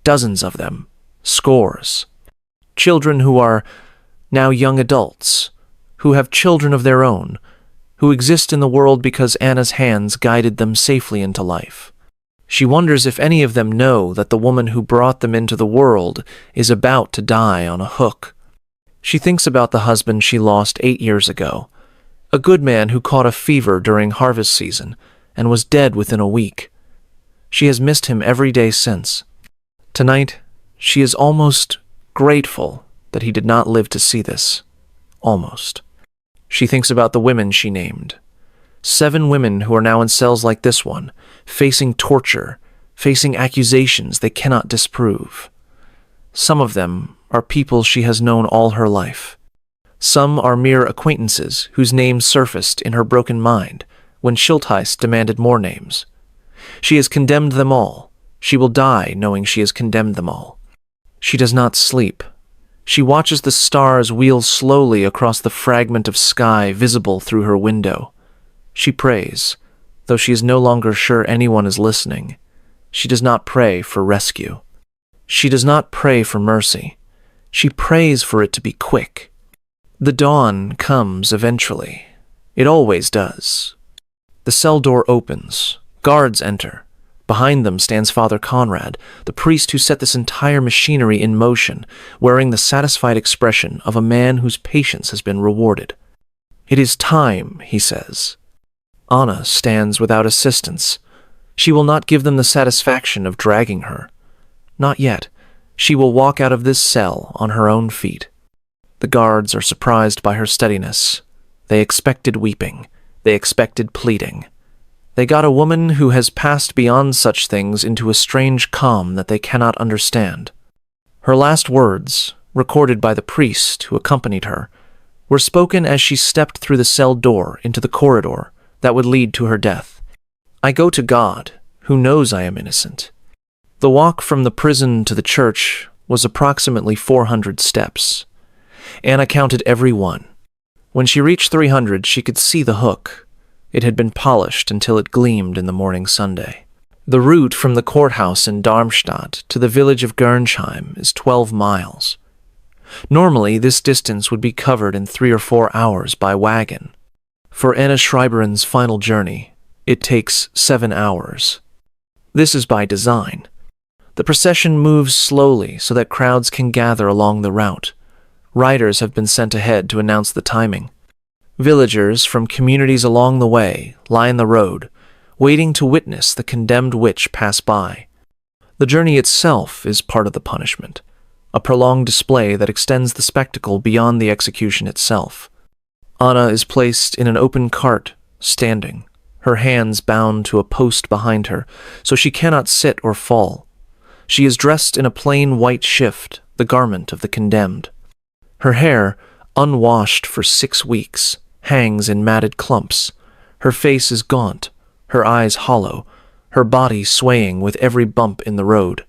Dozens of them, scores. Children who are now young adults, who have children of their own, who exist in the world because Anna's hands guided them safely into life. She wonders if any of them know that the woman who brought them into the world is about to die on a hook. She thinks about the husband she lost 8 years ago, a good man who caught a fever during harvest season and was dead within a week. She has missed him every day since. Tonight, she is almost grateful that he did not live to see this. Almost. She thinks about the women she named. 7 women who are now in cells like this one, facing torture, facing accusations they cannot disprove. Some of them are people she has known all her life. Some are mere acquaintances whose names surfaced in her broken mind when Schultheiss demanded more names. She has condemned them all. She will die knowing she has condemned them all. She does not sleep. She watches the stars wheel slowly across the fragment of sky visible through her window. She prays, though she is no longer sure anyone is listening. She does not pray for rescue. She does not pray for mercy. She prays for it to be quick. The dawn comes eventually. It always does. The cell door opens. Guards enter. Behind them stands Father Conrad, the priest who set this entire machinery in motion, wearing the satisfied expression of a man whose patience has been rewarded. "It is time," he says. Anna stands without assistance. She will not give them the satisfaction of dragging her. Not yet. She will walk out of this cell on her own feet. The guards are surprised by her steadiness. They expected weeping. They expected pleading. They got a woman who has passed beyond such things into a strange calm that they cannot understand. Her last words, recorded by the priest who accompanied her, were spoken as she stepped through the cell door into the corridor that would lead to her death. "I go to God, who knows I am innocent." The walk from the prison to the church was approximately 400 steps. Anna counted every one. When she reached 300, she could see the hook. It had been polished until it gleamed in the morning Sunday. The route from the courthouse in Darmstadt to the village of Gernsheim is 12 miles. Normally, this distance would be covered in 3 or 4 hours by wagon. For Anna Schreiberen's final journey, it takes 7 hours. This is by design. The procession moves slowly so that crowds can gather along the route. Riders have been sent ahead to announce the timing. Villagers from communities along the way line the road, waiting to witness the condemned witch pass by. The journey itself is part of the punishment, a prolonged display that extends the spectacle beyond the execution itself. Anna is placed in an open cart, standing, her hands bound to a post behind her, so she cannot sit or fall. She is dressed in a plain white shift, the garment of the condemned. Her hair, unwashed for 6 weeks, hangs in matted clumps. Her face is gaunt, her eyes hollow, her body swaying with every bump in the road.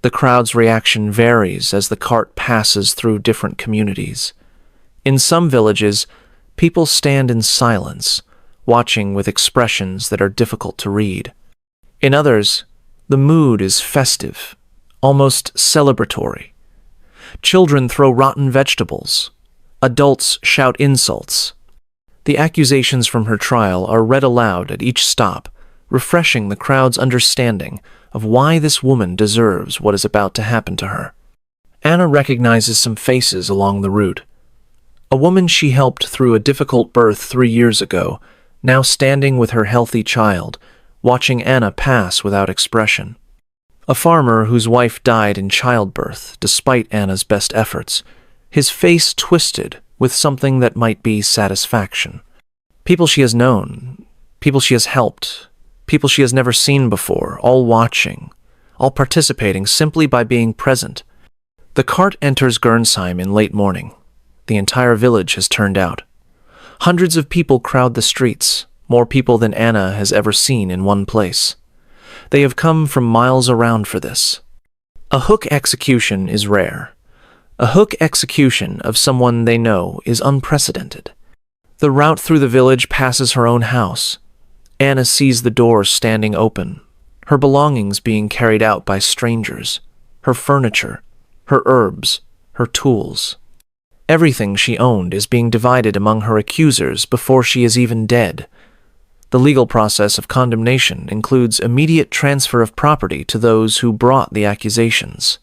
The crowd's reaction varies as the cart passes through different communities. In some villages, people stand in silence, watching with expressions that are difficult to read. In others, the mood is festive, almost celebratory. Children throw rotten vegetables. Adults shout insults. The accusations from her trial are read aloud at each stop, refreshing the crowd's understanding of why this woman deserves what is about to happen to her. Anna recognizes some faces along the route. A woman she helped through a difficult birth 3 years ago, now standing with her healthy child, watching Anna pass without expression. A farmer whose wife died in childbirth, despite Anna's best efforts, his face twisted with something that might be satisfaction. People she has known, people she has helped, people she has never seen before, all watching, all participating simply by being present. The cart enters Gernsheim in late morning. The entire village has turned out. Hundreds of people crowd the streets, more people than Anna has ever seen in one place. They have come from miles around for this. A hook execution is rare. A hook execution of someone they know is unprecedented. The route through the village passes her own house. Anna sees the doors standing open, her belongings being carried out by strangers, her furniture, her herbs, her tools. Everything she owned is being divided among her accusers before she is even dead. The legal process of condemnation includes immediate transfer of property to those who brought the accusations.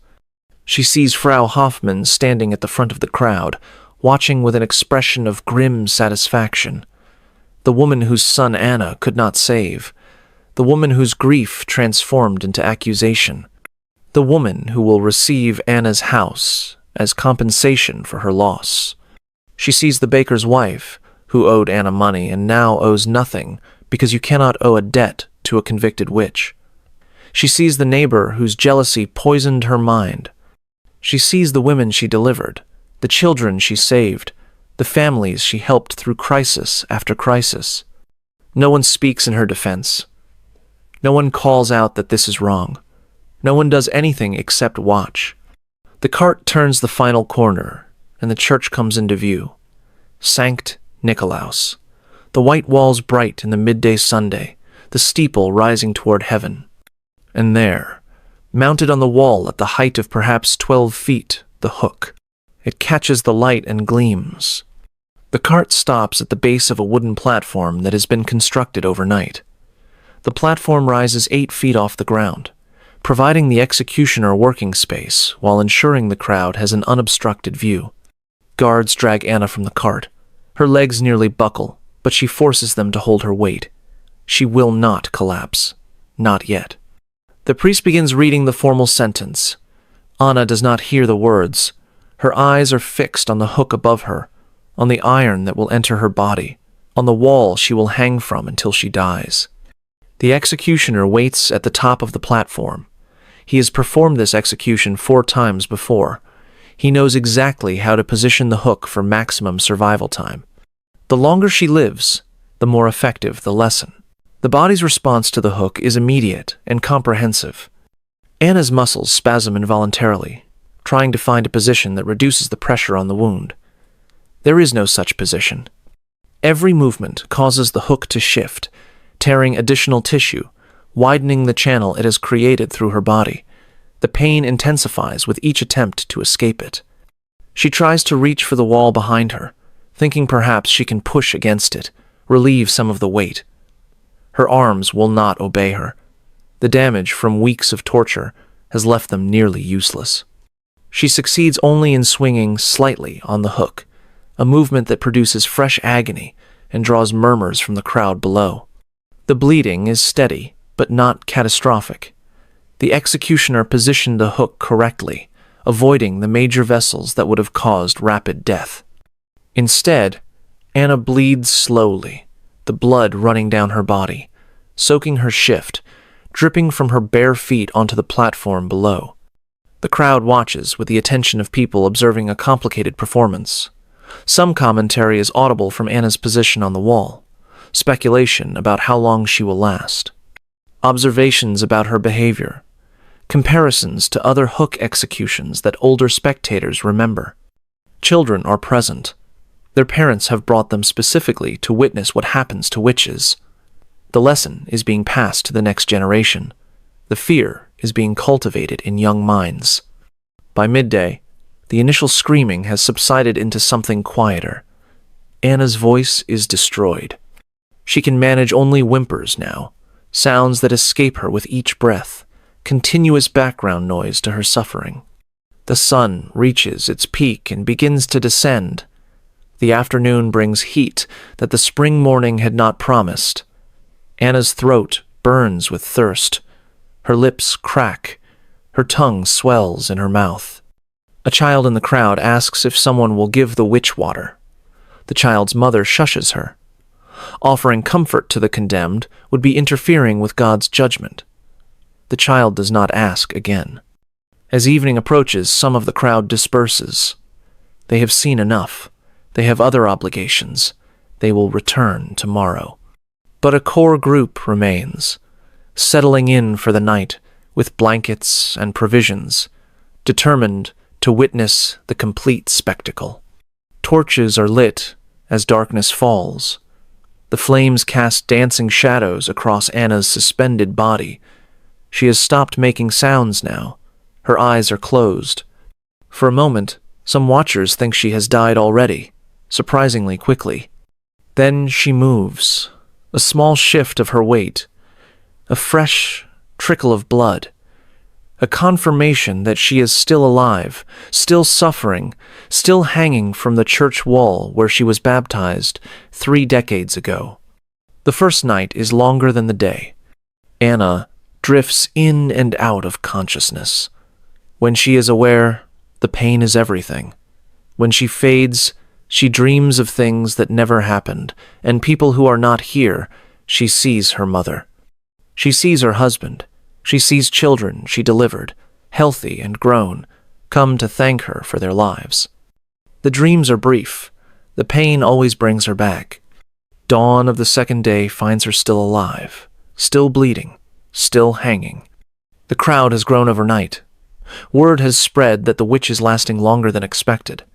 She sees Frau Hoffmann standing at the front of the crowd, watching with an expression of grim satisfaction. The woman whose son Anna could not save. The woman whose grief transformed into accusation. The woman who will receive Anna's house as compensation for her loss. She sees the baker's wife, who owed Anna money and now owes nothing because you cannot owe a debt to a convicted witch. She sees the neighbor whose jealousy poisoned her mind. She sees the women she delivered, the children she saved, the families she helped through crisis after crisis. No one speaks in her defense. No one calls out that this is wrong. No one does anything except watch. The cart turns the final corner, and the church comes into view. Sankt Nikolaus. The white walls bright in the midday Sunday, the steeple rising toward heaven. And there, mounted on the wall at the height of perhaps 12 feet, the hook. It catches the light and gleams. The cart stops at the base of a wooden platform that has been constructed overnight. The platform rises 8 feet off the ground, providing the executioner working space while ensuring the crowd has an unobstructed view. Guards drag Anna from the cart. Her legs nearly buckle, but she forces them to hold her weight. She will not collapse. Not yet. The priest begins reading the formal sentence. Anna does not hear the words. Her eyes are fixed on the hook above her, on the iron that will enter her body, on the wall she will hang from until she dies. The executioner waits at the top of the platform. He has performed this execution 4 times before. He knows exactly how to position the hook for maximum survival time. The longer she lives, the more effective the lesson. The body's response to the hook is immediate and comprehensive. Anna's muscles spasm involuntarily, trying to find a position that reduces the pressure on the wound. There is no such position. Every movement causes the hook to shift, tearing additional tissue, widening the channel it has created through her body. The pain intensifies with each attempt to escape it. She tries to reach for the wall behind her, thinking perhaps she can push against it, relieve some of the weight. Her arms will not obey her. The damage from weeks of torture has left them nearly useless. She succeeds only in swinging slightly on the hook, a movement that produces fresh agony and draws murmurs from the crowd below. The bleeding is steady, but not catastrophic. The executioner positioned the hook correctly, avoiding the major vessels that would have caused rapid death. Instead, Anna bleeds slowly, the blood running down her body, soaking her shift, dripping from her bare feet onto the platform below. The crowd watches with the attention of people observing a complicated performance. Some commentary is audible from Anna's position on the wall, speculation about how long she will last, observations about her behavior, comparisons to other hook executions that older spectators remember. Children are present. Their parents have brought them specifically to witness what happens to witches. The lesson is being passed to the next generation. The fear is being cultivated in young minds. By midday, the initial screaming has subsided into something quieter. Anna's voice is destroyed. She can manage only whimpers now, sounds that escape her with each breath, continuous background noise to her suffering. The sun reaches its peak and begins to descend. The afternoon brings heat that the spring morning had not promised. Anna's throat burns with thirst. Her lips crack. Her tongue swells in her mouth. A child in the crowd asks if someone will give the witch water. The child's mother shushes her. Offering comfort to the condemned would be interfering with God's judgment. The child does not ask again. As evening approaches, some of the crowd disperses. They have seen enough. They have other obligations. They will return tomorrow. But a core group remains, settling in for the night with blankets and provisions, determined to witness the complete spectacle. Torches are lit as darkness falls. The flames cast dancing shadows across Anna's suspended body. She has stopped making sounds now. Her eyes are closed. For a moment, some watchers think she has died already, surprisingly quickly. Then she moves, a small shift of her weight, a fresh trickle of blood, a confirmation that she is still alive, still suffering, still hanging from the church wall where she was baptized 3 decades ago. The first night is longer than the day. Anna drifts in and out of consciousness. When she is aware, the pain is everything. When she fades, she dreams of things that never happened, and people who are not here. She sees her mother. She sees her husband. She sees children she delivered, healthy and grown, come to thank her for their lives. The dreams are brief. The pain always brings her back. Dawn of the second day finds her still alive, still bleeding, still hanging. The crowd has grown overnight. Word has spread that the witch is lasting longer than expected.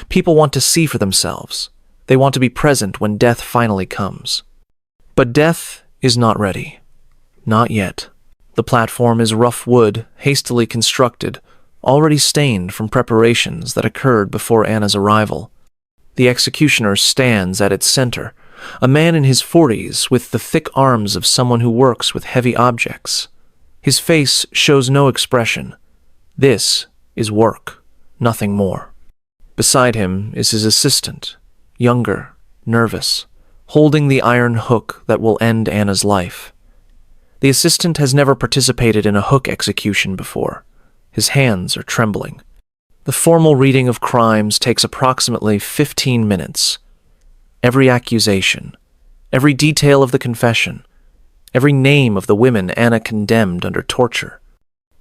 People want to see for themselves. They want to be present when death finally comes. But death is not ready. Not yet. The platform is rough wood, hastily constructed, already stained from preparations that occurred before Anna's arrival. The executioner stands at its center, a man in his 40s with the thick arms of someone who works with heavy objects. His face shows no expression. This is work, nothing more. Beside him is his assistant, younger, nervous, holding the iron hook that will end Anna's life. The assistant has never participated in a hook execution before. His hands are trembling. The formal reading of crimes takes approximately 15 minutes. Every accusation, every detail of the confession, every name of the women Anna condemned under torture.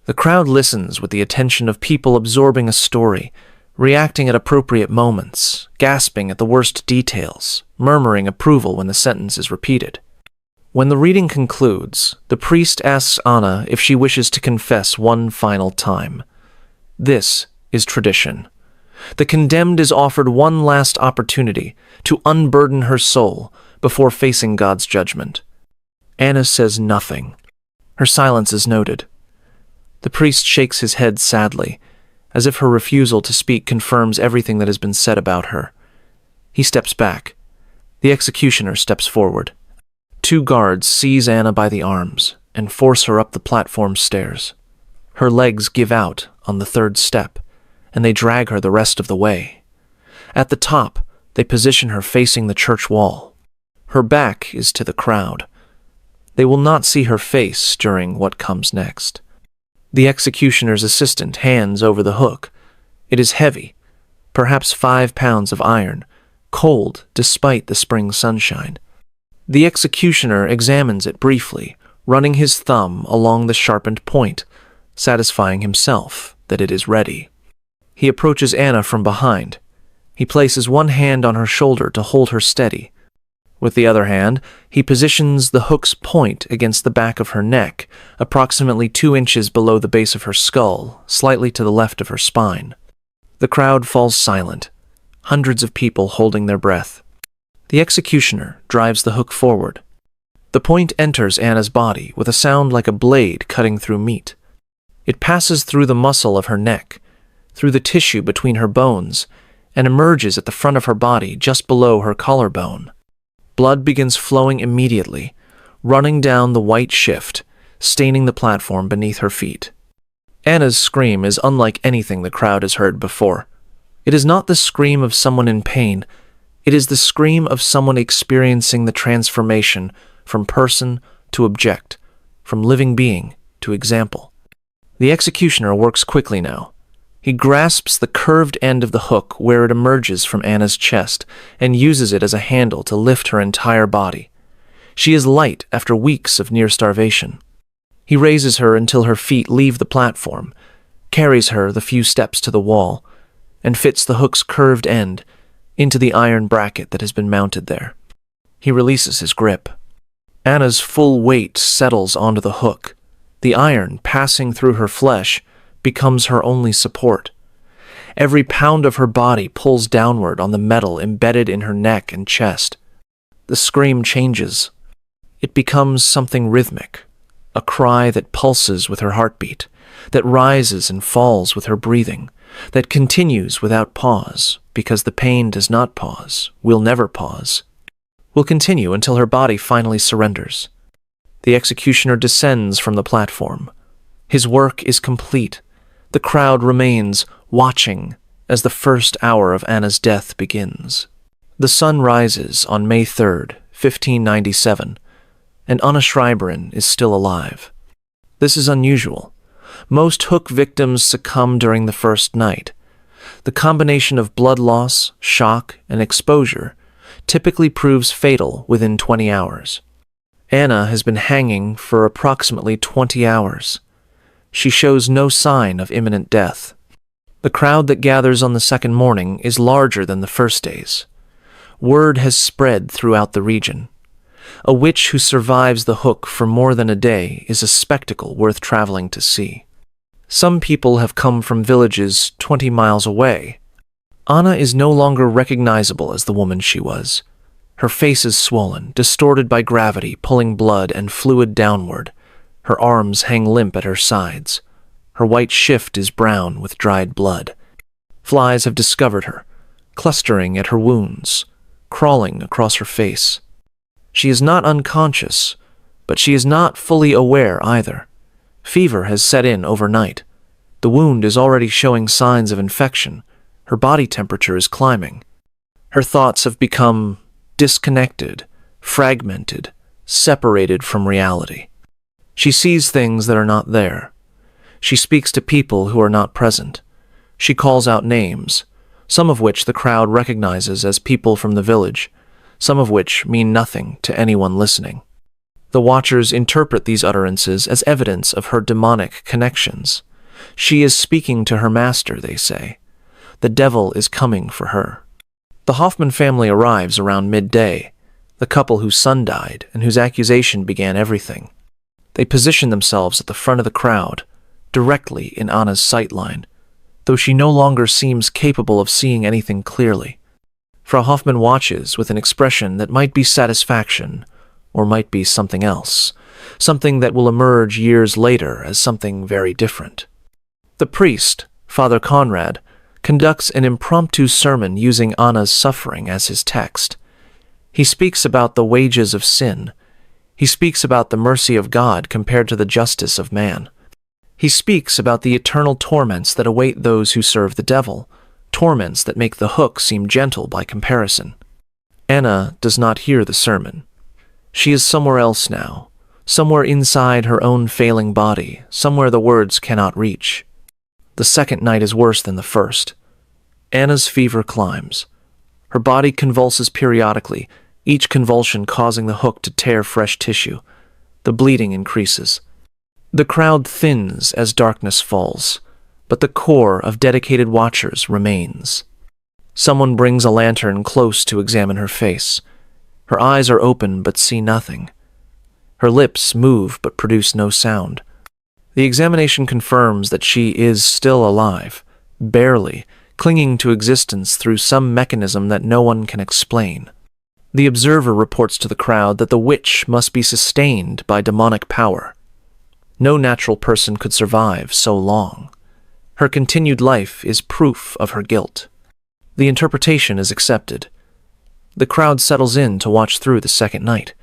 The crowd listens with the attention of people absorbing a story, reacting at appropriate moments, gasping at the worst details, murmuring approval when the sentence is repeated. When the reading concludes, the priest asks Anna if she wishes to confess one final time. This is tradition. The condemned is offered one last opportunity to unburden her soul before facing God's judgment. Anna says nothing. Her silence is noted. The priest shakes his head sadly, as if her refusal to speak confirms everything that has been said about her. He steps back. The executioner steps forward. 2 guards seize Anna by the arms and force her up the platform stairs. Her legs give out on the 3rd step, and they drag her the rest of the way. At the top, they position her facing the church wall. Her back is to the crowd. They will not see her face during what comes next. The executioner's assistant hands over the hook. It is heavy, perhaps 5 pounds of iron, cold despite the spring sunshine. The executioner examines it briefly, running his thumb along the sharpened point, satisfying himself that it is ready. He approaches Anna from behind. He places one hand on her shoulder to hold her steady. With the other hand, he positions the hook's point against the back of her neck, approximately 2 inches below the base of her skull, slightly to the left of her spine. The crowd falls silent, hundreds of people holding their breath. The executioner drives the hook forward. The point enters Anna's body with a sound like a blade cutting through meat. It passes through the muscle of her neck, through the tissue between her bones, and emerges at the front of her body just below her collarbone. Blood begins flowing immediately, running down the white shift, staining the platform beneath her feet. Anna's scream is unlike anything the crowd has heard before. It is not the scream of someone in pain. It is the scream of someone experiencing the transformation from person to object, from living being to example. The executioner works quickly now. He grasps the curved end of the hook where it emerges from Anna's chest and uses it as a handle to lift her entire body. She is light after weeks of near starvation. He raises her until her feet leave the platform, carries her the few steps to the wall, and fits the hook's curved end into the iron bracket that has been mounted there. He releases his grip. Anna's full weight settles onto the hook. The iron, passing through her flesh, becomes her only support. Every pound of her body pulls downward on the metal embedded in her neck and chest. The scream changes. It becomes something rhythmic, a cry that pulses with her heartbeat, that rises and falls with her breathing, that continues without pause, because the pain does not pause, will never pause, will continue until her body finally surrenders. The executioner descends from the platform. His work is complete. The crowd remains, watching, as the first hour of Anna's death begins. The sun rises on May 3rd, 1597, and Anna Schreiberin is still alive. This is unusual. Most hook victims succumb during the first night. The combination of blood loss, shock, and exposure typically proves fatal within 20 hours. Anna has been hanging for approximately 20 hours. She shows no sign of imminent death. The crowd that gathers on the second morning is larger than the first day's. word has spread throughout the region. A witch who survives the hook for more than a day is a spectacle worth traveling to see. Some people have come from villages 20 miles away. Anna is no longer recognizable as the woman she was. Her face is swollen, distorted by gravity, pulling blood and fluid downward. Her arms hang limp at her sides. Her white shift is brown with dried blood. Flies have discovered her, clustering at her wounds, crawling across her face. She is not unconscious, but she is not fully aware either. Fever has set in overnight. The wound is already showing signs of infection. Her body temperature is climbing. Her thoughts have become disconnected, fragmented, separated from reality. She sees things that are not there. She speaks to people who are not present. She calls out names, some of which the crowd recognizes as people from the village, some of which mean nothing to anyone listening. The watchers interpret these utterances as evidence of her demonic connections. She is speaking to her master, they say. The devil is coming for her. The Hoffman family arrives around midday, the couple whose son died and whose accusation began everything. They position themselves at the front of the crowd, directly in Anna's sightline, though she no longer seems capable of seeing anything clearly. Frau Hoffman watches with an expression that might be satisfaction, or might be something else, something that will emerge years later as something very different. The priest, Father Conrad, conducts an impromptu sermon using Anna's suffering as his text. He speaks about the wages of sin. He speaks about the mercy of God compared to the justice of man. He speaks about the eternal torments that await those who serve the devil, torments that make the hook seem gentle by comparison. Anna does not hear the sermon. She is somewhere else now, somewhere inside her own failing body, somewhere the words cannot reach. The second night is worse than the first. Anna's fever climbs. Her body convulses periodically, each convulsion causing the hook to tear fresh tissue. The bleeding increases. The crowd thins as darkness falls, but the core of dedicated watchers remains. Someone brings a lantern close to examine her face. Her eyes are open but see nothing. Her lips move but produce no sound. The examination confirms that she is still alive, barely, clinging to existence through some mechanism that no one can explain. The observer reports to the crowd that the witch must be sustained by demonic power. No natural person could survive so long. Her continued life is proof of her guilt. The interpretation is accepted. The crowd settles in to watch through the second night.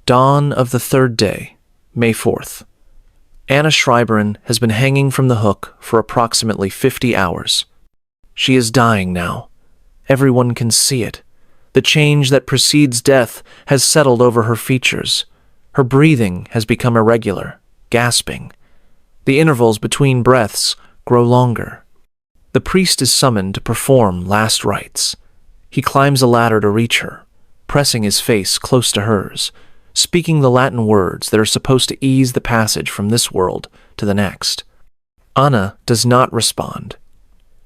Dawn of the third day, May 4th. Anna Schreiberin has been hanging from the hook for approximately 50 hours. She is dying now. Everyone can see it. The change that precedes death has settled over her features. Her breathing has become irregular, gasping. The intervals between breaths grow longer. The priest is summoned to perform last rites. He climbs a ladder to reach her, pressing his face close to hers, speaking the Latin words that are supposed to ease the passage from this world to the next. Anna does not respond.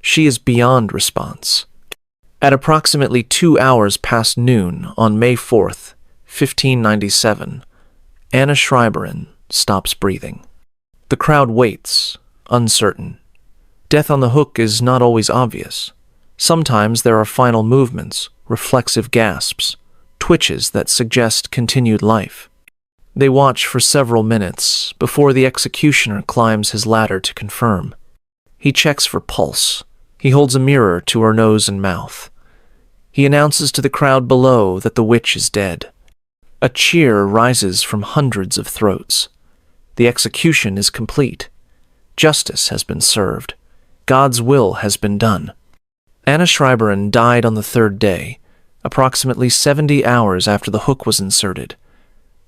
She is beyond response. At approximately 2 hours past noon on May 4th, 1597, Anna Schreiberin stops breathing. The crowd waits, uncertain. Death on the hook is not always obvious. Sometimes there are final movements, reflexive gasps, twitches that suggest continued life. They watch for several minutes before the executioner climbs his ladder to confirm. He checks for pulse. He holds a mirror to her nose and mouth. He announces to the crowd below that the witch is dead. A cheer rises from hundreds of throats. The execution is complete. Justice has been served. God's will has been done. Anna Schreiberin died on the third day, approximately 70 hours after the hook was inserted.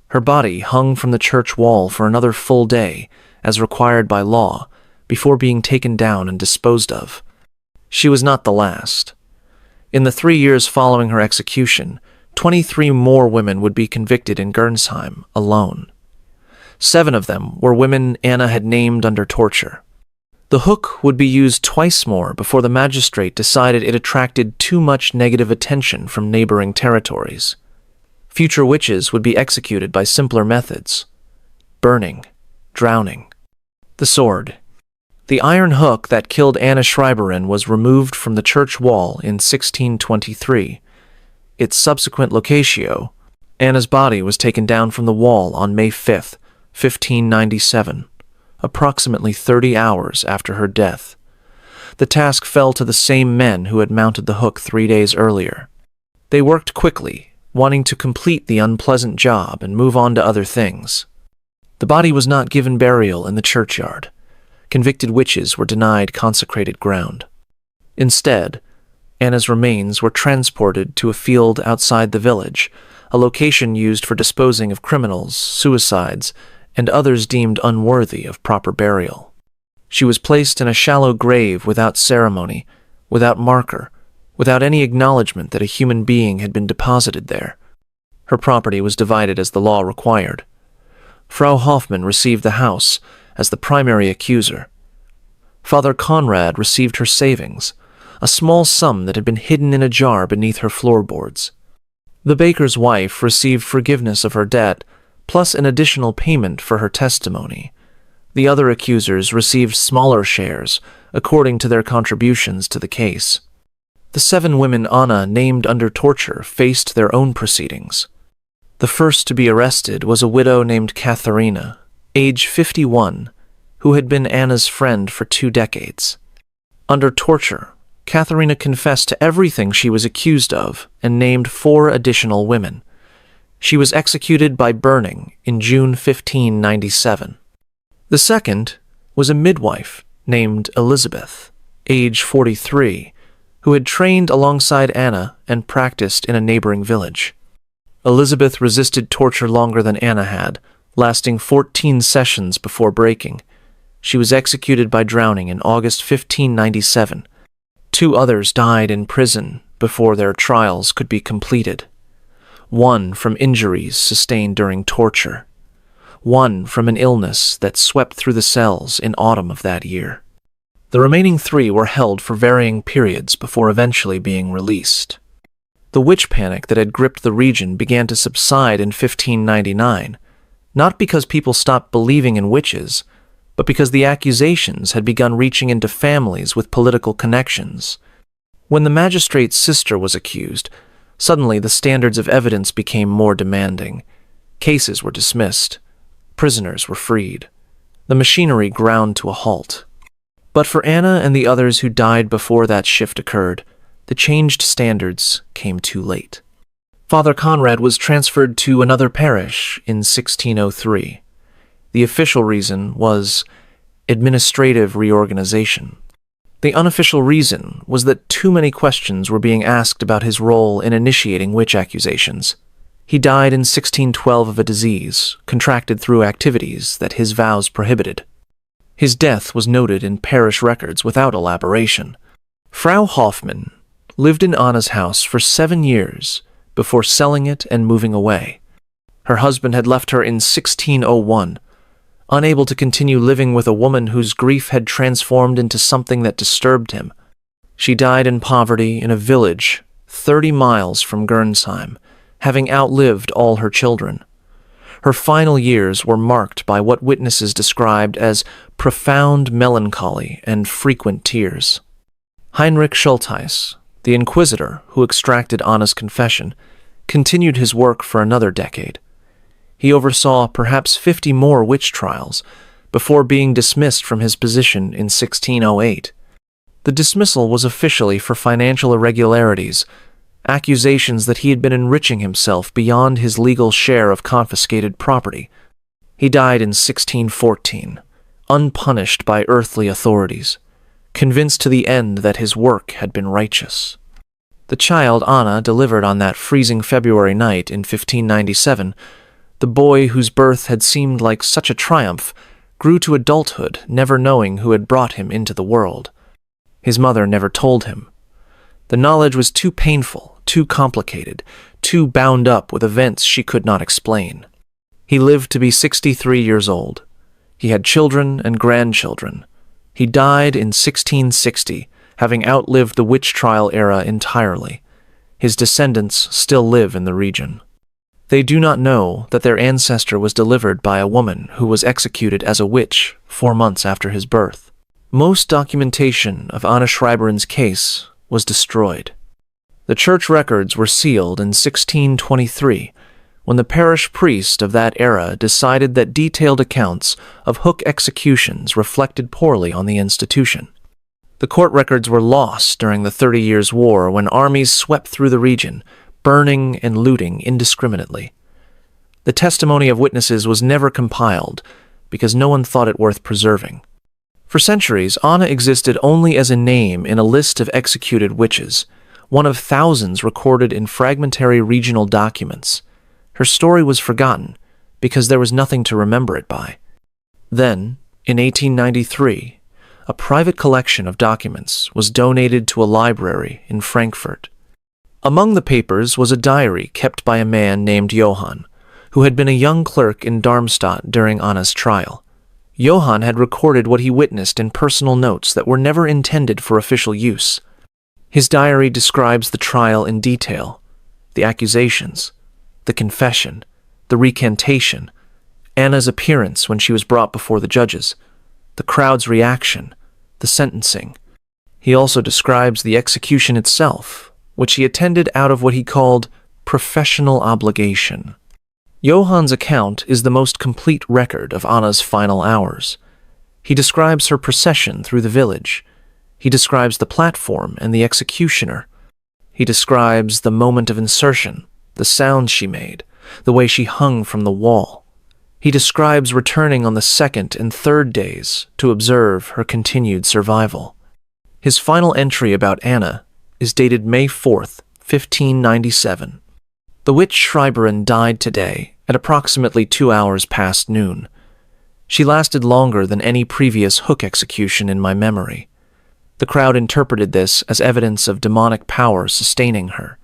Her body hung from the church wall for another full day, as required by law, before being taken down and disposed of. She was not the last. In the 3 years following her execution, 23 more women would be convicted in Gernsheim alone. 7 of them were women Anna had named under torture. The hook would be used twice more before the magistrate decided it attracted too much negative attention from neighboring territories. Future witches would be executed by simpler methods: burning, drowning. The sword. The iron hook that killed Anna Schreiberin was removed from the church wall in 1623. Its subsequent locatio, Anna's body was taken down from the wall on May 5, 1597, approximately 30 hours after her death. The task fell to the same men who had mounted the hook 3 days earlier. They worked quickly, wanting to complete the unpleasant job and move on to other things. The body was not given burial in the churchyard. Convicted witches were denied consecrated ground. Instead, Anna's remains were transported to a field outside the village, a location used for disposing of criminals, suicides, and others deemed unworthy of proper burial. She was placed in a shallow grave without ceremony, without marker, without any acknowledgement that a human being had been deposited there. Her property was divided as the law required. Frau Hoffmann received the house as the primary accuser. Father Conrad received her savings, a small sum that had been hidden in a jar beneath her floorboards. The baker's wife received forgiveness of her debt, plus an additional payment for her testimony. The other accusers received smaller shares, according to their contributions to the case. The 7 women Anna named under torture faced their own proceedings. The first to be arrested was a widow named Katharina, age 51, who had been Anna's friend for 2 decades. Under torture, Katharina confessed to everything she was accused of and named 4 additional women. She was executed by burning in June 1597. The second was a midwife named Elizabeth, age 43, who had trained alongside Anna and practiced in a neighboring village. Elizabeth resisted torture longer than Anna had, lasting 14 sessions before breaking. She was executed by drowning in August 1597. 2 others died in prison before their trials could be completed. 1 from injuries sustained during torture. 1 from an illness that swept through the cells in autumn of that year. The remaining 3 were held for varying periods before eventually being released. The witch panic that had gripped the region began to subside in 1599, not because people stopped believing in witches, but because the accusations had begun reaching into families with political connections. When the magistrate's sister was accused, suddenly the standards of evidence became more demanding. Cases were dismissed. Prisoners were freed. The machinery ground to a halt. But for Anna and the others who died before that shift occurred, the changed standards came too late. Father Conrad was transferred to another parish in 1603. The official reason was administrative reorganization. The unofficial reason was that too many questions were being asked about his role in initiating witch accusations. He died in 1612 of a disease, contracted through activities that his vows prohibited. His death was noted in parish records without elaboration. Frau Hoffmann lived in Anna's house for 7 years before selling it and moving away. Her husband had left her in 1601, unable to continue living with a woman whose grief had transformed into something that disturbed him. She died in poverty in a village 30 miles from Gernsheim, having outlived all her children. Her final years were marked by what witnesses described as profound melancholy and frequent tears. Heinrich Schultheis, the inquisitor who extracted Anna's confession, continued his work for another decade. He oversaw perhaps 50 more witch trials before being dismissed from his position in 1608. The dismissal was officially for financial irregularities, accusations that he had been enriching himself beyond his legal share of confiscated property. He died in 1614, unpunished by earthly authorities, convinced to the end that his work had been righteous. The child Anna delivered on that freezing February night in 1597, the boy whose birth had seemed like such a triumph, grew to adulthood, never knowing who had brought him into the world. His mother never told him. The knowledge was too painful, too complicated, too bound up with events she could not explain. He lived to be 63 years old. He had children and grandchildren, He died in 1660, having outlived the witch trial era entirely. His descendants still live in the region. They do not know that their ancestor was delivered by a woman who was executed as a witch 4 months after his birth. Most documentation of Anna Schreiberen's case was destroyed. The church records were sealed in 1623, when the parish priest of that era decided that detailed accounts of hook executions reflected poorly on the institution. The court records were lost during the 30 Years' War when armies swept through the region, burning and looting indiscriminately. The testimony of witnesses was never compiled because no one thought it worth preserving. For centuries, Anna existed only as a name in a list of executed witches, one of thousands recorded in fragmentary regional documents. Her story was forgotten because there was nothing to remember it by. Then, in 1893, a private collection of documents was donated to a library in Frankfurt. Among the papers was a diary kept by a man named Johann, who had been a young clerk in Darmstadt during Anna's trial. Johann had recorded what he witnessed in personal notes that were never intended for official use. His diary describes the trial in detail, the accusations, the confession, the recantation, Anna's appearance when she was brought before the judges, the crowd's reaction, the sentencing. He also describes the execution itself, which he attended out of what he called professional obligation. Johann's account is the most complete record of Anna's final hours. He describes her procession through the village. He describes the platform and the executioner. He describes the moment of insertion, the sounds she made, the way she hung from the wall. He describes returning on the 2nd and 3rd days to observe her continued survival. His final entry about Anna is dated May 4th, 1597. The witch Schreiberen died today at approximately 2 hours past noon. She lasted longer than any previous hook execution in my memory. The crowd interpreted this as evidence of demonic power sustaining her.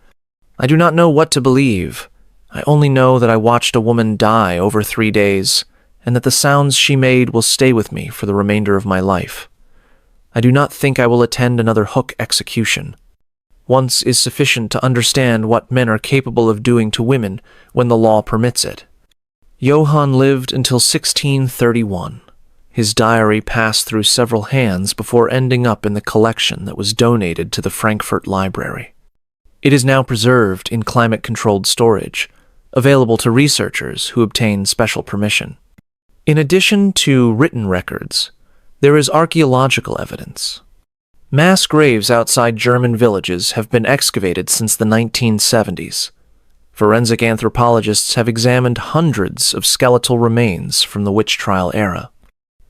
I do not know what to believe. I only know that I watched a woman die over 3 days, and that the sounds she made will stay with me for the remainder of my life. I do not think I will attend another hook execution. Once is sufficient to understand what men are capable of doing to women when the law permits it. Johann lived until 1631. His diary passed through several hands before ending up in the collection that was donated to the Frankfurt Library. It is now preserved in climate-controlled storage, available to researchers who obtain special permission. In addition to written records, there is archaeological evidence. Mass graves outside German villages have been excavated since the 1970s. Forensic anthropologists have examined hundreds of skeletal remains from the witch trial era.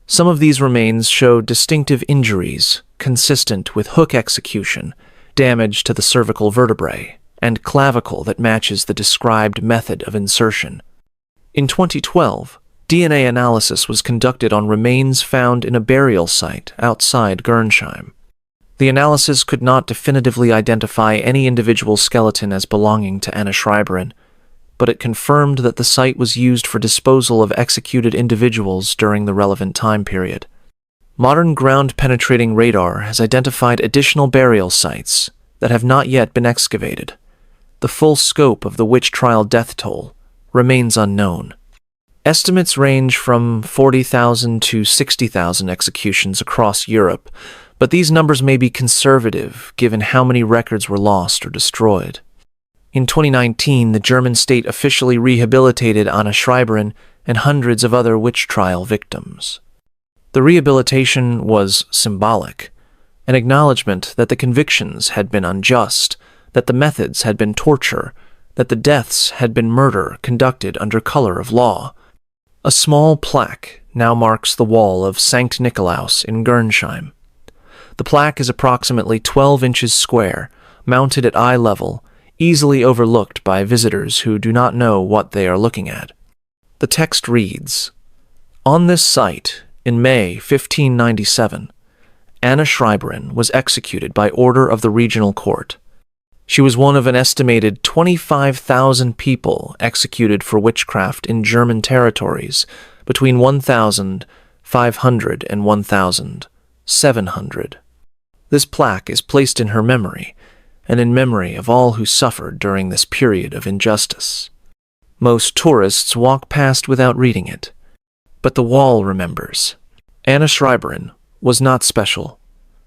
Some of these remains show distinctive injuries consistent with hook execution, damage to the cervical vertebrae, and clavicle that matches the described method of insertion. In 2012, DNA analysis was conducted on remains found in a burial site outside Gernsheim. The analysis could not definitively identify any individual skeleton as belonging to Anna Schreiberen, but it confirmed that the site was used for disposal of executed individuals during the relevant time period. Modern ground-penetrating radar has identified additional burial sites that have not yet been excavated. The full scope of the witch trial death toll remains unknown. Estimates range from 40,000 to 60,000 executions across Europe, but these numbers may be conservative given how many records were lost or destroyed. In 2019, the German state officially rehabilitated Anna Schreiberen and hundreds of other witch trial victims. The rehabilitation was symbolic, an acknowledgement that the convictions had been unjust, that the methods had been torture, that the deaths had been murder conducted under color of law. A small plaque now marks the wall of St. Nikolaus in Gernsheim. The plaque is approximately 12 inches square, mounted at eye level, easily overlooked by visitors who do not know what they are looking at. The text reads, "On this site, in May 1597, Anna Schreiberen was executed by order of the regional court. She was one of an estimated 25,000 people executed for witchcraft in German territories between 1,500 and 1,000, 700. This plaque is placed in her memory, and in memory of all who suffered during this period of injustice. Most tourists walk past without reading it, but the wall remembers. Anna Schreiberin was not special.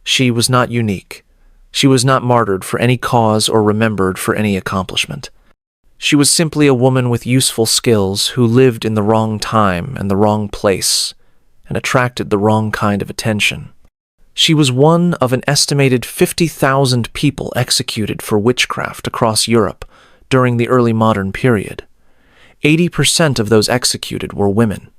She was not unique. She was not martyred for any cause or remembered for any accomplishment. She was simply a woman with useful skills who lived in the wrong time and the wrong place and attracted the wrong kind of attention. She was one of an estimated 50,000 people executed for witchcraft across Europe during the early modern period. 80% of those executed were women.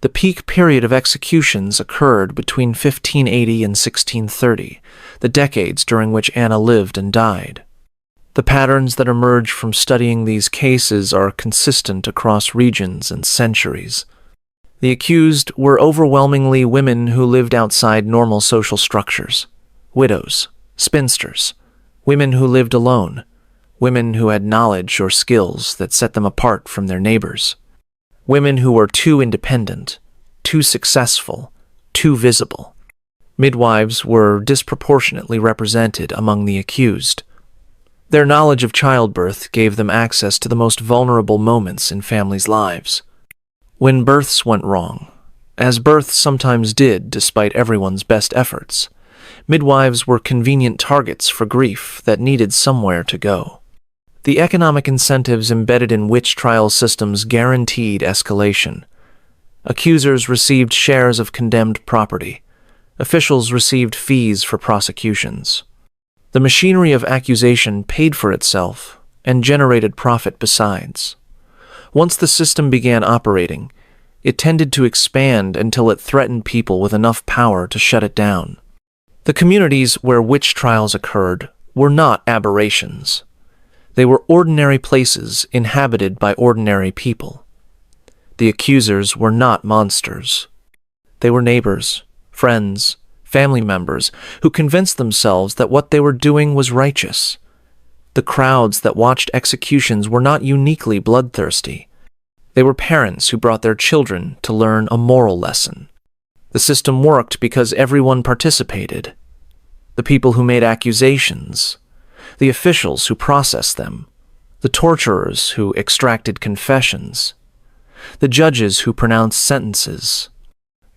The peak period of executions occurred between 1580 and 1630, the decades during which Anna lived and died. The patterns that emerge from studying these cases are consistent across regions and centuries. The accused were overwhelmingly women who lived outside normal social structures. Widows, spinsters, women who lived alone, women who had knowledge or skills that set them apart from their neighbors. Women who were too independent, too successful, too visible. Midwives were disproportionately represented among the accused. Their knowledge of childbirth gave them access to the most vulnerable moments in families' lives. When births went wrong, as births sometimes did despite everyone's best efforts, midwives were convenient targets for grief that needed somewhere to go. The economic incentives embedded in witch trial systems guaranteed escalation. Accusers received shares of condemned property. Officials received fees for prosecutions. The machinery of accusation paid for itself and generated profit besides. Once the system began operating, it tended to expand until it threatened people with enough power to shut it down. The communities where witch trials occurred were not aberrations. They were ordinary places inhabited by ordinary people. The accusers were not monsters. They were neighbors, friends, family members who convinced themselves that what they were doing was righteous. The crowds that watched executions were not uniquely bloodthirsty. They were parents who brought their children to learn a moral lesson. The system worked because everyone participated. The people who made accusations, the officials who processed them, the torturers who extracted confessions, the judges who pronounced sentences,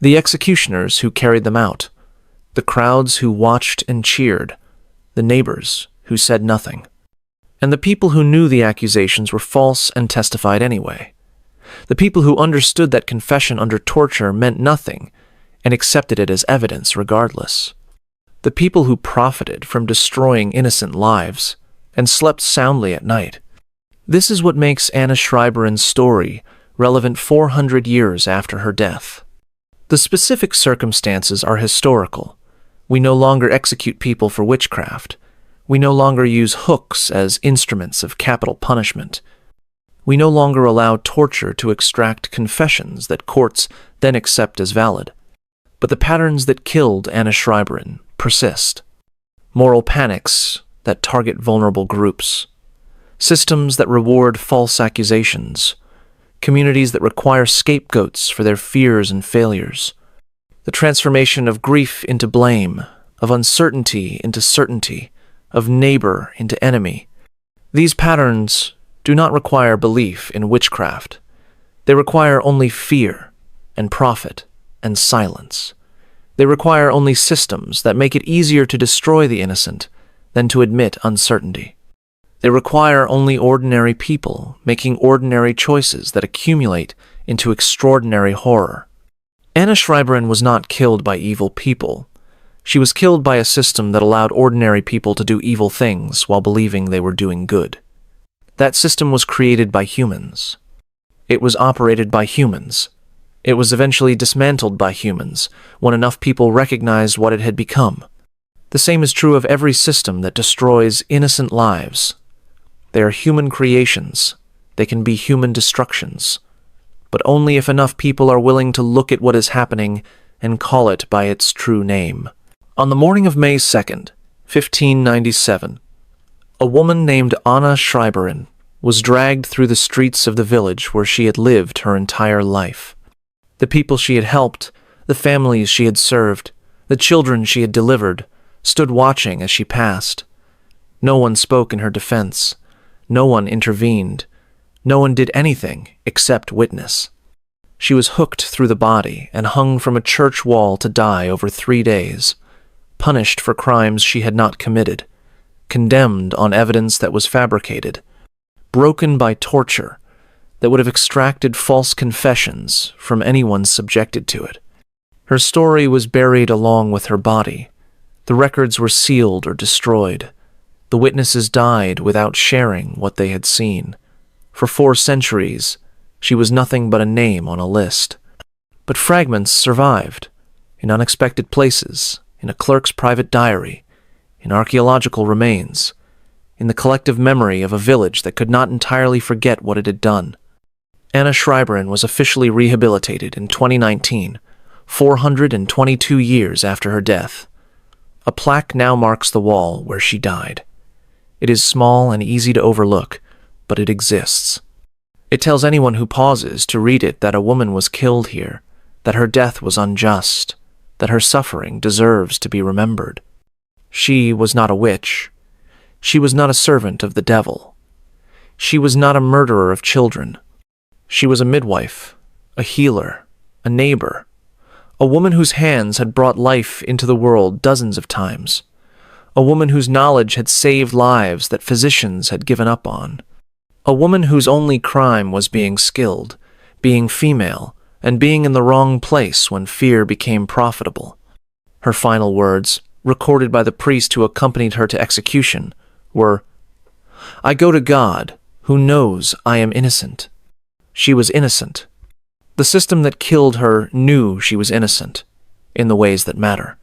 the executioners who carried them out, the crowds who watched and cheered, the neighbors who said nothing, and the people who knew the accusations were false and testified anyway. The people who understood that confession under torture meant nothing and accepted it as evidence regardless. The people who profited from destroying innocent lives and slept soundly at night. This is what makes Anna Schreiberin's story relevant 400 years after her death. The specific circumstances are historical. We no longer execute people for witchcraft. We no longer use hooks as instruments of capital punishment. We no longer allow torture to extract confessions that courts then accept as valid. But the patterns that killed Anna Schreiberin persist. Moral panics that target vulnerable groups. Systems that reward false accusations. Communities that require scapegoats for their fears and failures. The transformation of grief into blame, of uncertainty into certainty, of neighbor into enemy. These patterns do not require belief in witchcraft. They require only fear and profit and silence. They require only systems that make it easier to destroy the innocent than to admit uncertainty. They require only ordinary people making ordinary choices that accumulate into extraordinary horror. Anna Schreiberin was not killed by evil people. She was killed by a system that allowed ordinary people to do evil things while believing they were doing good. That system was created by humans. It was operated by humans. It was eventually dismantled by humans when enough people recognized what it had become. The same is true of every system that destroys innocent lives. They are human creations. They can be human destructions. But only if enough people are willing to look at what is happening and call it by its true name. On the morning of May 2nd, 1597, a woman named Anna Schreiberin was dragged through the streets of the village where she had lived her entire life. The people she had helped, the families she had served, The children she had delivered stood watching as she passed. No one spoke in her defense. No one intervened. No one did anything except witness. She was hooked through the body and hung from a church wall to die over 3 days, punished for crimes she had not committed, condemned on evidence that was fabricated, broken by torture that would have extracted false confessions from anyone subjected to it. Her story was buried along with her body. The records were sealed or destroyed. The witnesses died without sharing what they had seen. For 4 centuries, she was nothing but a name on a list. But fragments survived, in unexpected places, in a clerk's private diary, in archaeological remains, in the collective memory of a village that could not entirely forget what it had done. Anna Schreiberin was officially rehabilitated in 2019, 422 years after her death. A plaque now marks the wall where she died. It is small and easy to overlook, but it exists. It tells anyone who pauses to read it that a woman was killed here, that her death was unjust, that her suffering deserves to be remembered. She was not a witch. She was not a servant of the devil. She was not a murderer of children. She was a midwife, a healer, a neighbor, a woman whose hands had brought life into the world dozens of times, a woman whose knowledge had saved lives that physicians had given up on, a woman whose only crime was being skilled, being female, and being in the wrong place when fear became profitable. Her final words, recorded by the priest who accompanied her to execution, were, "I go to God, who knows I am innocent." She was innocent. The system that killed her knew she was innocent, in the ways that matter.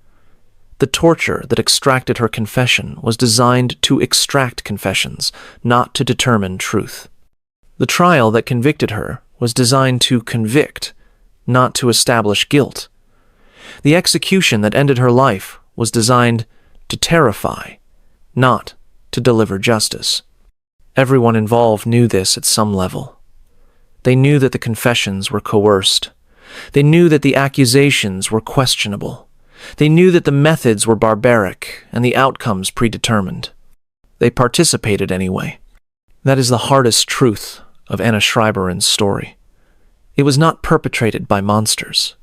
The torture that extracted her confession was designed to extract confessions, not to determine truth. The trial that convicted her was designed to convict, not to establish guilt. The execution that ended her life was designed to terrify, not to deliver justice. Everyone involved knew this at some level. They knew that the confessions were coerced. They knew that the accusations were questionable. They knew that the methods were barbaric and the outcomes predetermined. They participated anyway. That is the hardest truth of Anna Schreiberin's story. It was not perpetrated by monsters.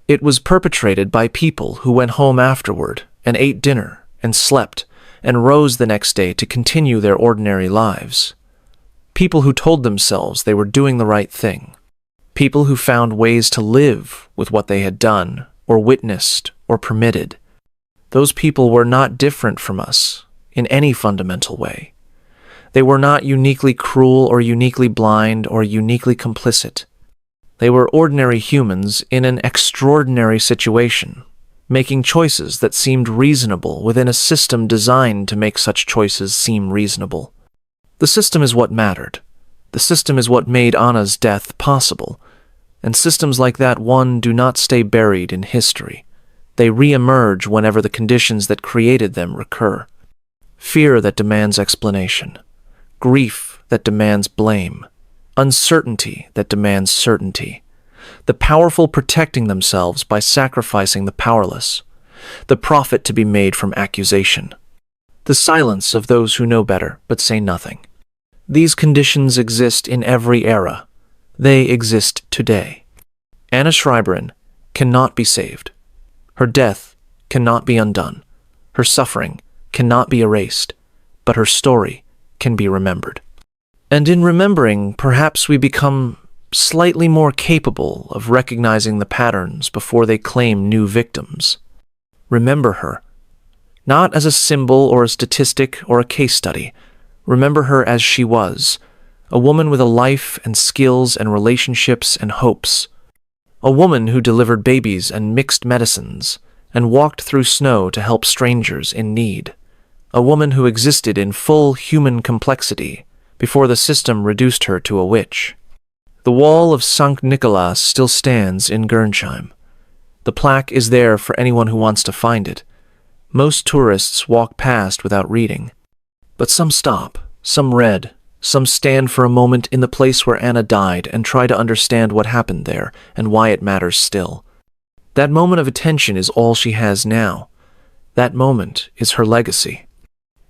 It was perpetrated by people who went home afterward and ate dinner and slept and rose the next day to continue their ordinary lives. People who told themselves they were doing the right thing. People who found ways to live with what they had done or witnessed or permitted. Those people were not different from us in any fundamental way. They were not uniquely cruel or uniquely blind or uniquely complicit. They were ordinary humans in an extraordinary situation, making choices that seemed reasonable within a system designed to make such choices seem reasonable. The system is what mattered. The system is what made Anna's death possible. And systems like that one do not stay buried in history. They re-emerge whenever the conditions that created them recur. Fear that demands explanation. Grief that demands blame. Uncertainty that demands certainty. The powerful protecting themselves by sacrificing the powerless. The profit to be made from accusation. The silence of those who know better but say nothing. These conditions exist in every era. They exist today. Anna Schreiberin cannot be saved. Her death cannot be undone. Her suffering cannot be erased. But her story can be remembered. And in remembering, perhaps we become slightly more capable of recognizing the patterns before they claim new victims. Remember her, not as a symbol or a statistic or a case study. Remember her as she was, a woman with a life and skills and relationships and hopes. A woman who delivered babies and mixed medicines and walked through snow to help strangers in need. A woman who existed in full human complexity before the system reduced her to a witch. The wall of St. Nicholas still stands in Gernsheim. The plaque is there for anyone who wants to find it. Most tourists walk past without reading. But some stop, some read, some stand for a moment in the place where Anna died and try to understand what happened there and why it matters still. That moment of attention is all she has now. That moment is her legacy.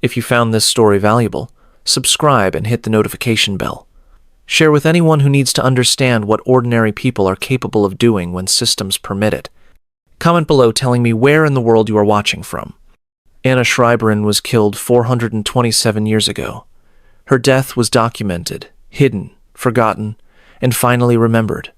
If you found this story valuable, subscribe and hit the notification bell. Share with anyone who needs to understand what ordinary people are capable of doing when systems permit it. Comment below telling me where in the world you are watching from. Anna Schreiberin was killed 427 years ago. Her death was documented, hidden, forgotten, and finally remembered.